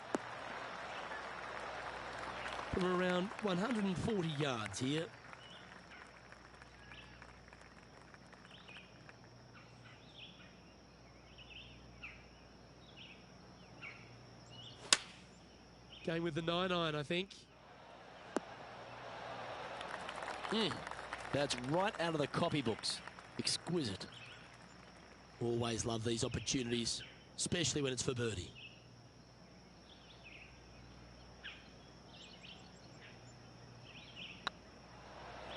From around 140 yards here. Going with the 9-iron, I think. That's right out of the copybooks. Exquisite. Always love these opportunities, especially when it's for birdie.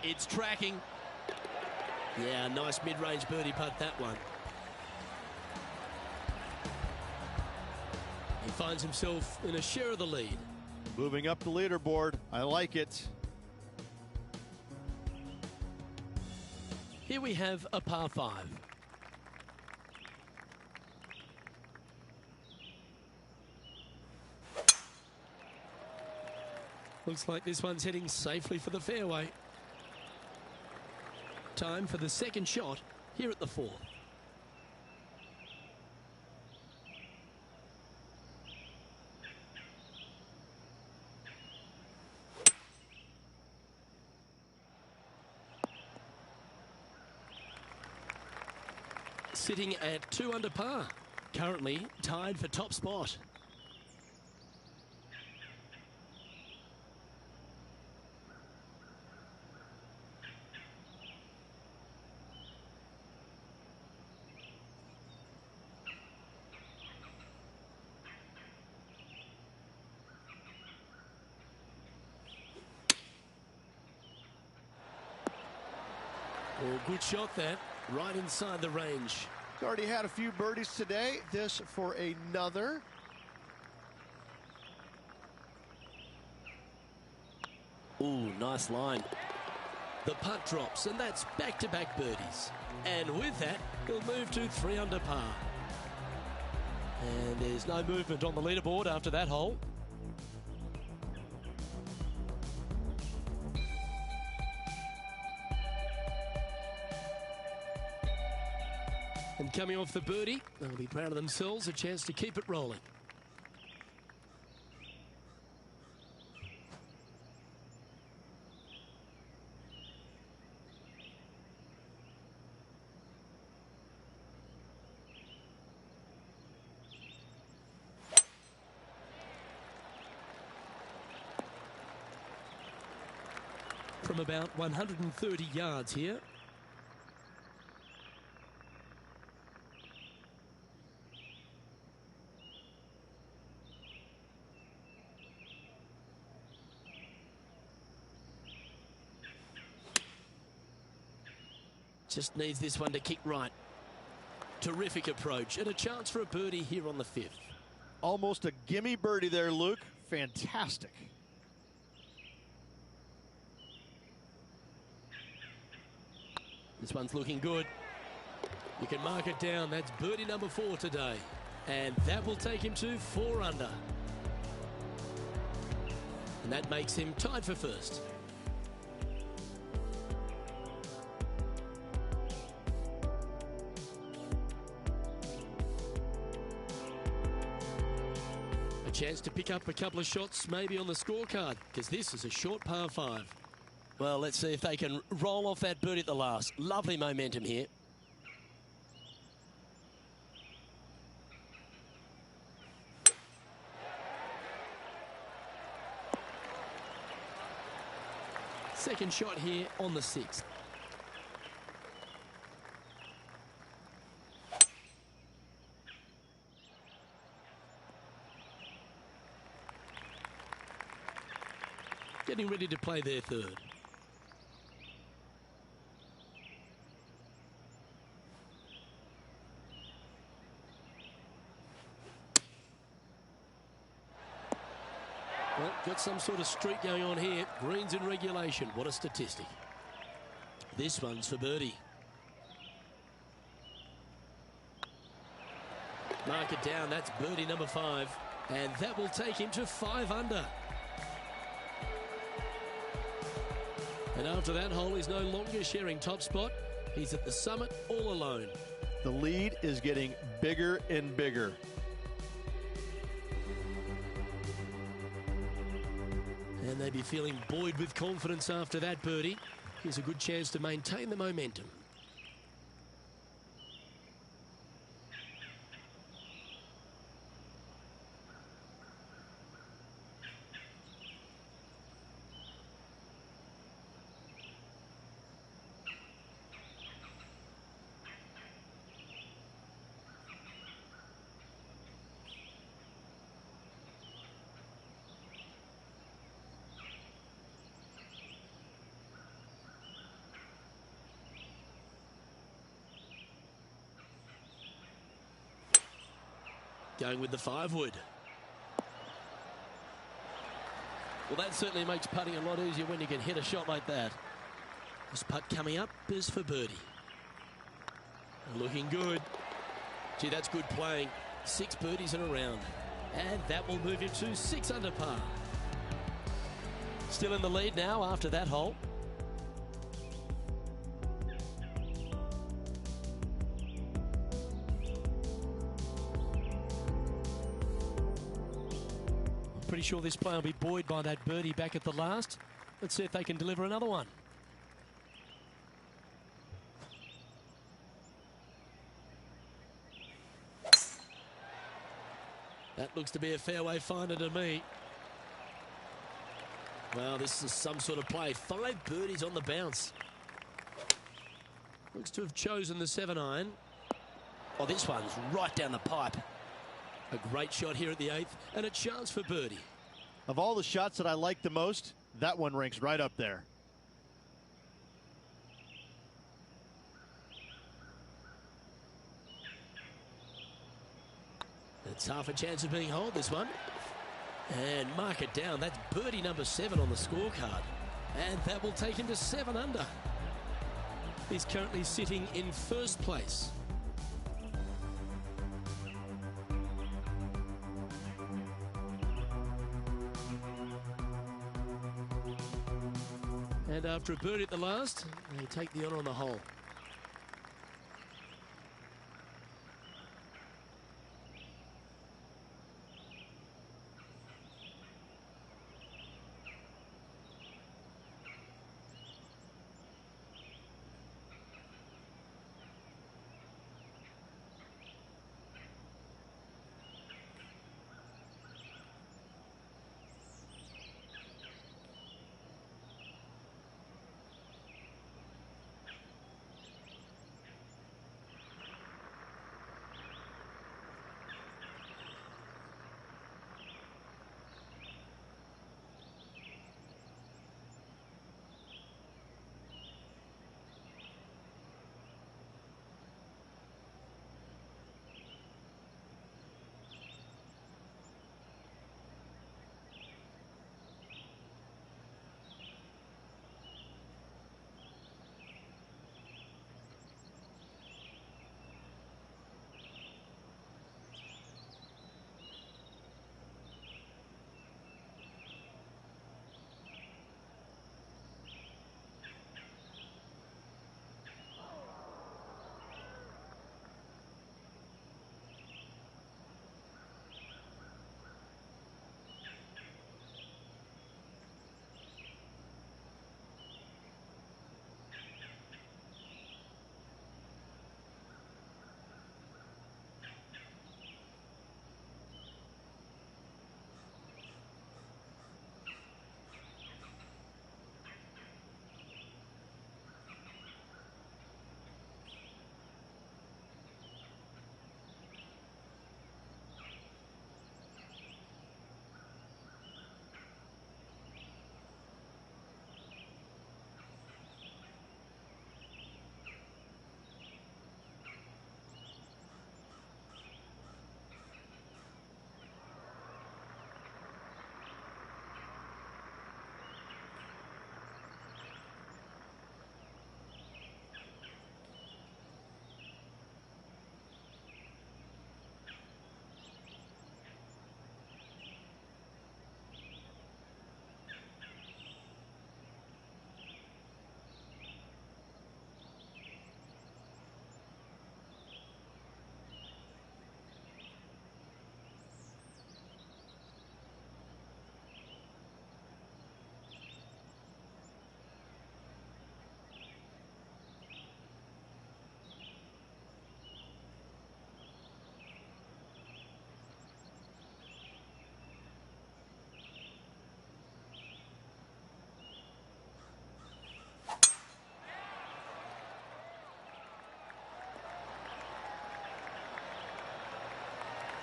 It's tracking. Yeah, nice mid-range birdie putt, that one. He finds himself in a share of the lead. Moving up the leaderboard. I like it. Here we have a par 5. Looks like this one's heading safely for the fairway. Time for the second shot here at the 4th. Sitting at 2 under par, currently tied for top spot. Well, good shot that, right inside the range. He's already had a few birdies today. This for another. Ooh, nice line. The putt drops, and that's back-to-back birdies. And with that, he'll move to 3 under par. And there's no movement on the leaderboard after that hole. And coming off the birdie, they'll be proud of themselves, a chance to keep it rolling. From about 130 yards here. Just needs this one to kick right. Terrific approach and a chance for a birdie here on the 5th. Almost a gimme birdie there, Luke. Fantastic. This one's looking good. You can mark it down. That's birdie number 4 today. And that will take him to 4 under. And that makes him tied for first. A chance to pick up a couple of shots maybe on the scorecard, because this is a short par 5. Well, let's see if they can roll off that birdie at the last. Lovely momentum here. Second shot here on the 6th. Getting ready to play their 3rd. Well, got some sort of streak going on here. Greens in regulation. What a statistic. This one's for birdie. Mark it down. That's birdie number 5. And that will take him to 5 under. And after that hole, he's no longer sharing top spot. He's at the summit all alone. The lead is getting bigger and bigger. And they'd be feeling buoyed with confidence after that birdie. Here's a good chance to maintain the momentum. Going with the 5-wood. Well, that certainly makes putting a lot easier when you can hit a shot like that. This putt coming up is for birdie. Looking good. Gee, that's good playing. 6 birdies in a round. And that will move him to 6 under par. Still in the lead now after that hole. Pretty sure this player will be buoyed by that birdie back at the last. Let's see if they can deliver another one. That looks to be a fairway finder to me. Well, this is some sort of play. 5 birdies on the bounce. Looks to have chosen the 7-iron. Oh, this one's right down the pipe. A great shot here at the 8th, and a chance for birdie. Of all the shots that I like the most, that one ranks right up there. It's half a chance of being holed, this one. And mark it down. That's birdie number 7 on the scorecard. And that will take him to 7 under. He's currently sitting in first place. And after a birdie at the last, they take the honour on the hole.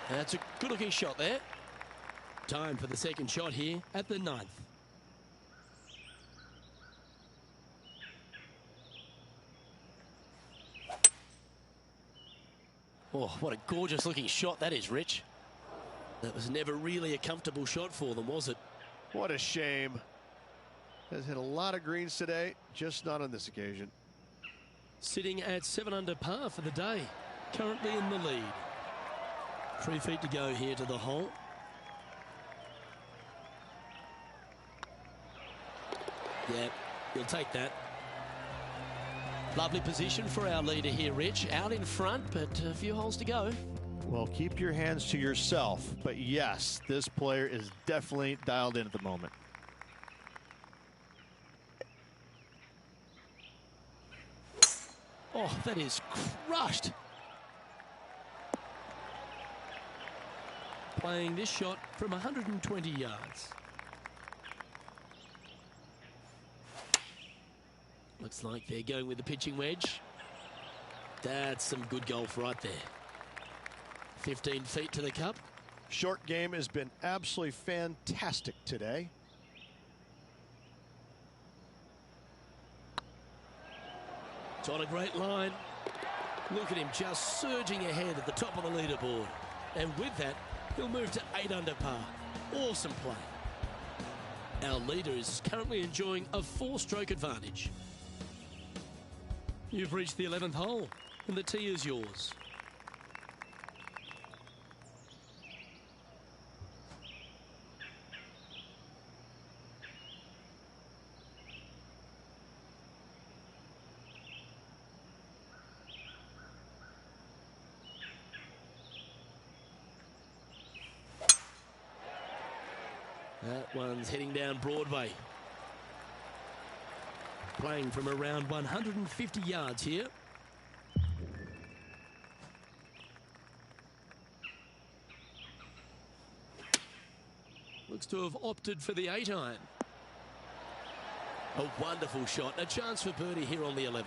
That's a good-looking shot there. Time for the second shot here at the 9th. Oh, what a gorgeous-looking shot that is, Rich. That was never really a comfortable shot for them, was it? What a shame. Has hit a lot of greens today, just not on this occasion. Sitting at 7 under par for the day, currently in the lead. 3 feet to go here to the hole. Yeah, he'll take that. Lovely position for our leader here, Rich. Out in front, but a few holes to go. Well, keep your hands to yourself. But yes, this player is definitely dialed in at the moment. Oh, that is crushed. Playing this shot from 120 yards. Looks like they're going with the pitching wedge. That's some good golf right there. 15 feet to the cup. Short game has been absolutely fantastic today. It's on a great line. Look at him just surging ahead at the top of the leaderboard. And with that, he'll move to 8 under par. Awesome play. Our leader is currently enjoying a 4-stroke advantage. You've reached the 11th hole, and the tee is yours. That one's heading down Broadway. Playing from around 150 yards here. Looks to have opted for the 8-iron. A wonderful shot. A chance for birdie here on the 11th.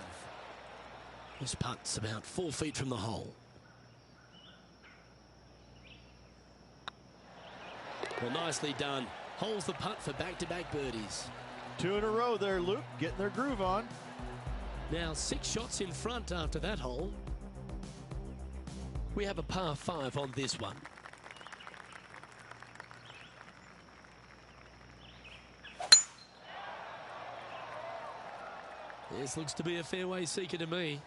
This putt's about 4 feet from the hole. Well, nicely done. Holds the putt for back-to-back birdies. 2 in a row there, Luke, getting their groove on. Now 6 shots in front after that hole. We have a par 5 on this one. This looks to be a fairway seeker to me.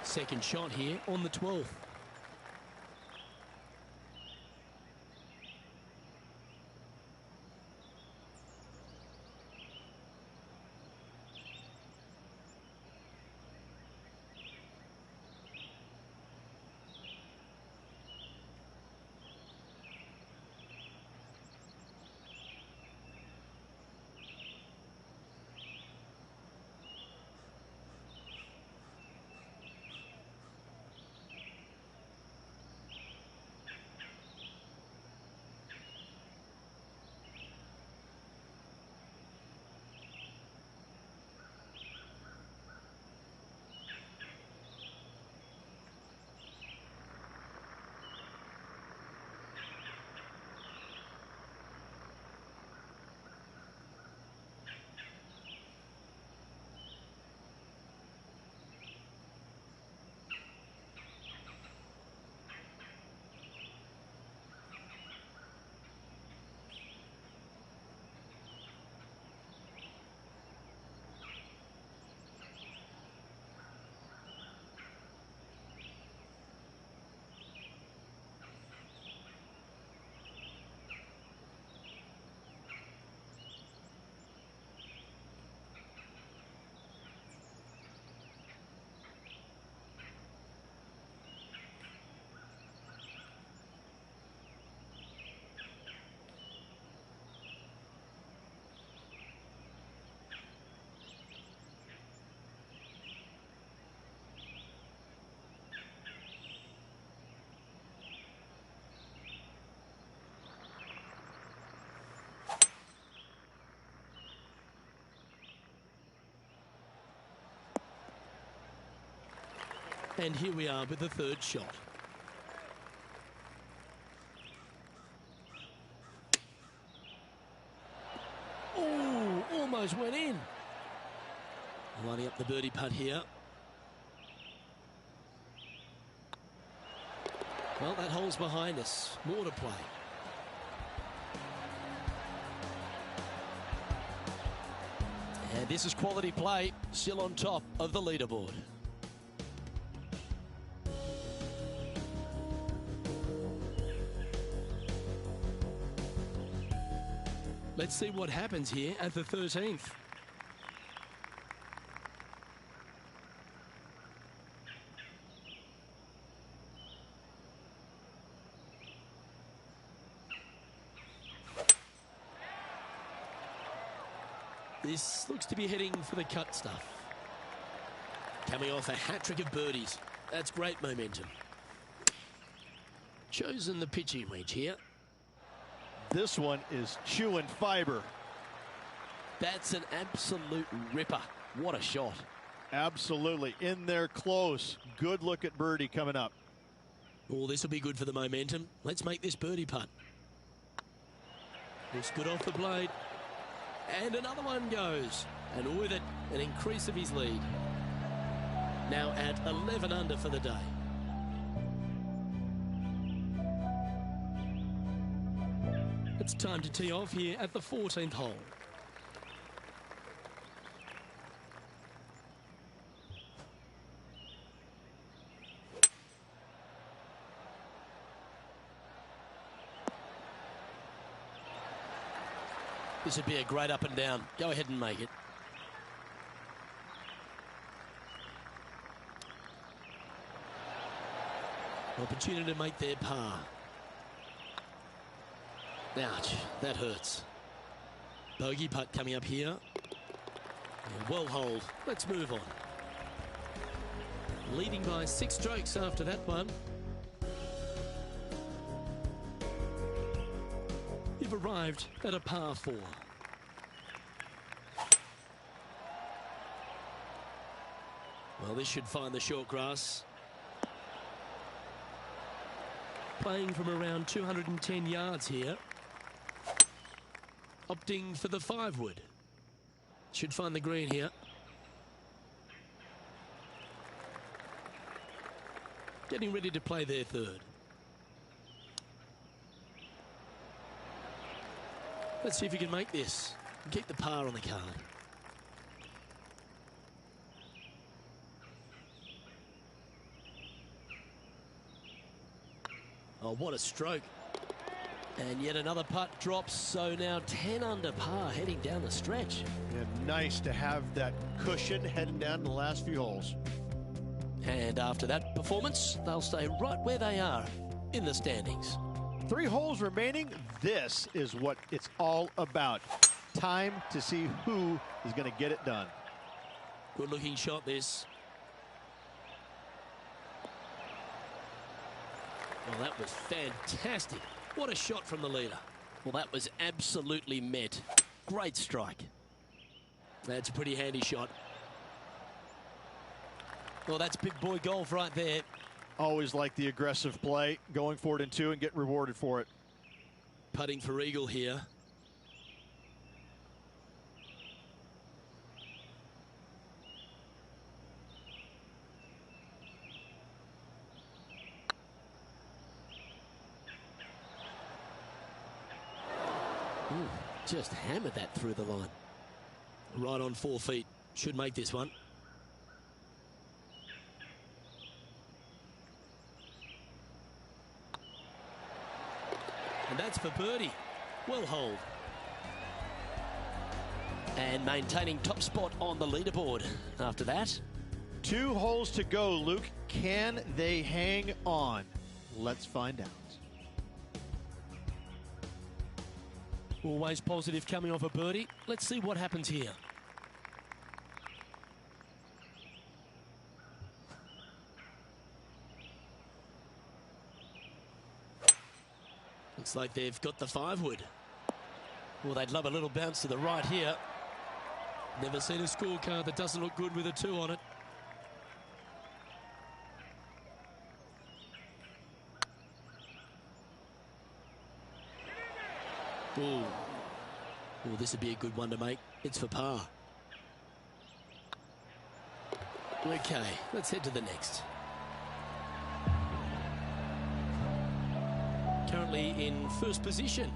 Second shot here on the 12th. And here we are with the 3rd shot. Oh, almost went in. Lining up the birdie putt here. Well, that hole's behind us. More to play. And this is quality play, still on top of the leaderboard. Let's see what happens here at the 13th. This looks to be heading for the cut stuff. Coming off a hat-trick of birdies. That's great momentum. Chosen the pitching wedge here. This one is chewing fiber. That's an absolute ripper. What a shot. Absolutely. In there close. Good look at birdie coming up. Oh, this will be good for the momentum. Let's make this birdie putt. It's good off the blade. And another one goes. And with it, an increase of his lead. Now at 11 under for the day. It's time to tee off here at the 14th hole. This would be a great up and down. Go ahead and make it. Opportunity to make their par. Ouch, that hurts. Bogey putt coming up here. Yeah, well holed. Let's move on. Leading by 6 strokes after that one. You've arrived at a par 4. Well, this should find the short grass. Playing from around 210 yards here. Opting for the 5-wood. Should find the green here. Getting ready to play their 3rd. Let's see if you can make this and keep the par on the card. Oh, what a stroke. And yet another putt drops, so now 10 under par heading down the stretch. Yeah, nice to have that cushion heading down the last few holes. And after that performance, they'll stay right where they are in the standings. 3 holes remaining. This is what it's all about. Time to see who is going to get it done. Good looking shot this. Well, that was fantastic. What a shot from the leader. Well, that was absolutely met. Great strike. That's a pretty handy shot. Well, that's big boy golf right there. Always like the aggressive play, going for it in 2 and get rewarded for it. Putting for eagle here. Ooh, just hammered that through the line. Right on 4 feet. Should make this one. And that's for birdie. Well holed. And maintaining top spot on the leaderboard after that. 2 holes to go, Luke. Can they hang on? Let's find out. Always positive coming off a birdie. Let's see what happens here. Looks like they've got the 5-wood. Well, they'd love a little bounce to the right here. Never seen a scorecard that doesn't look good with a 2 on it. Ooh. Oh, this would be a good one to make. It's for par. Okay, let's head to the next. Currently in first position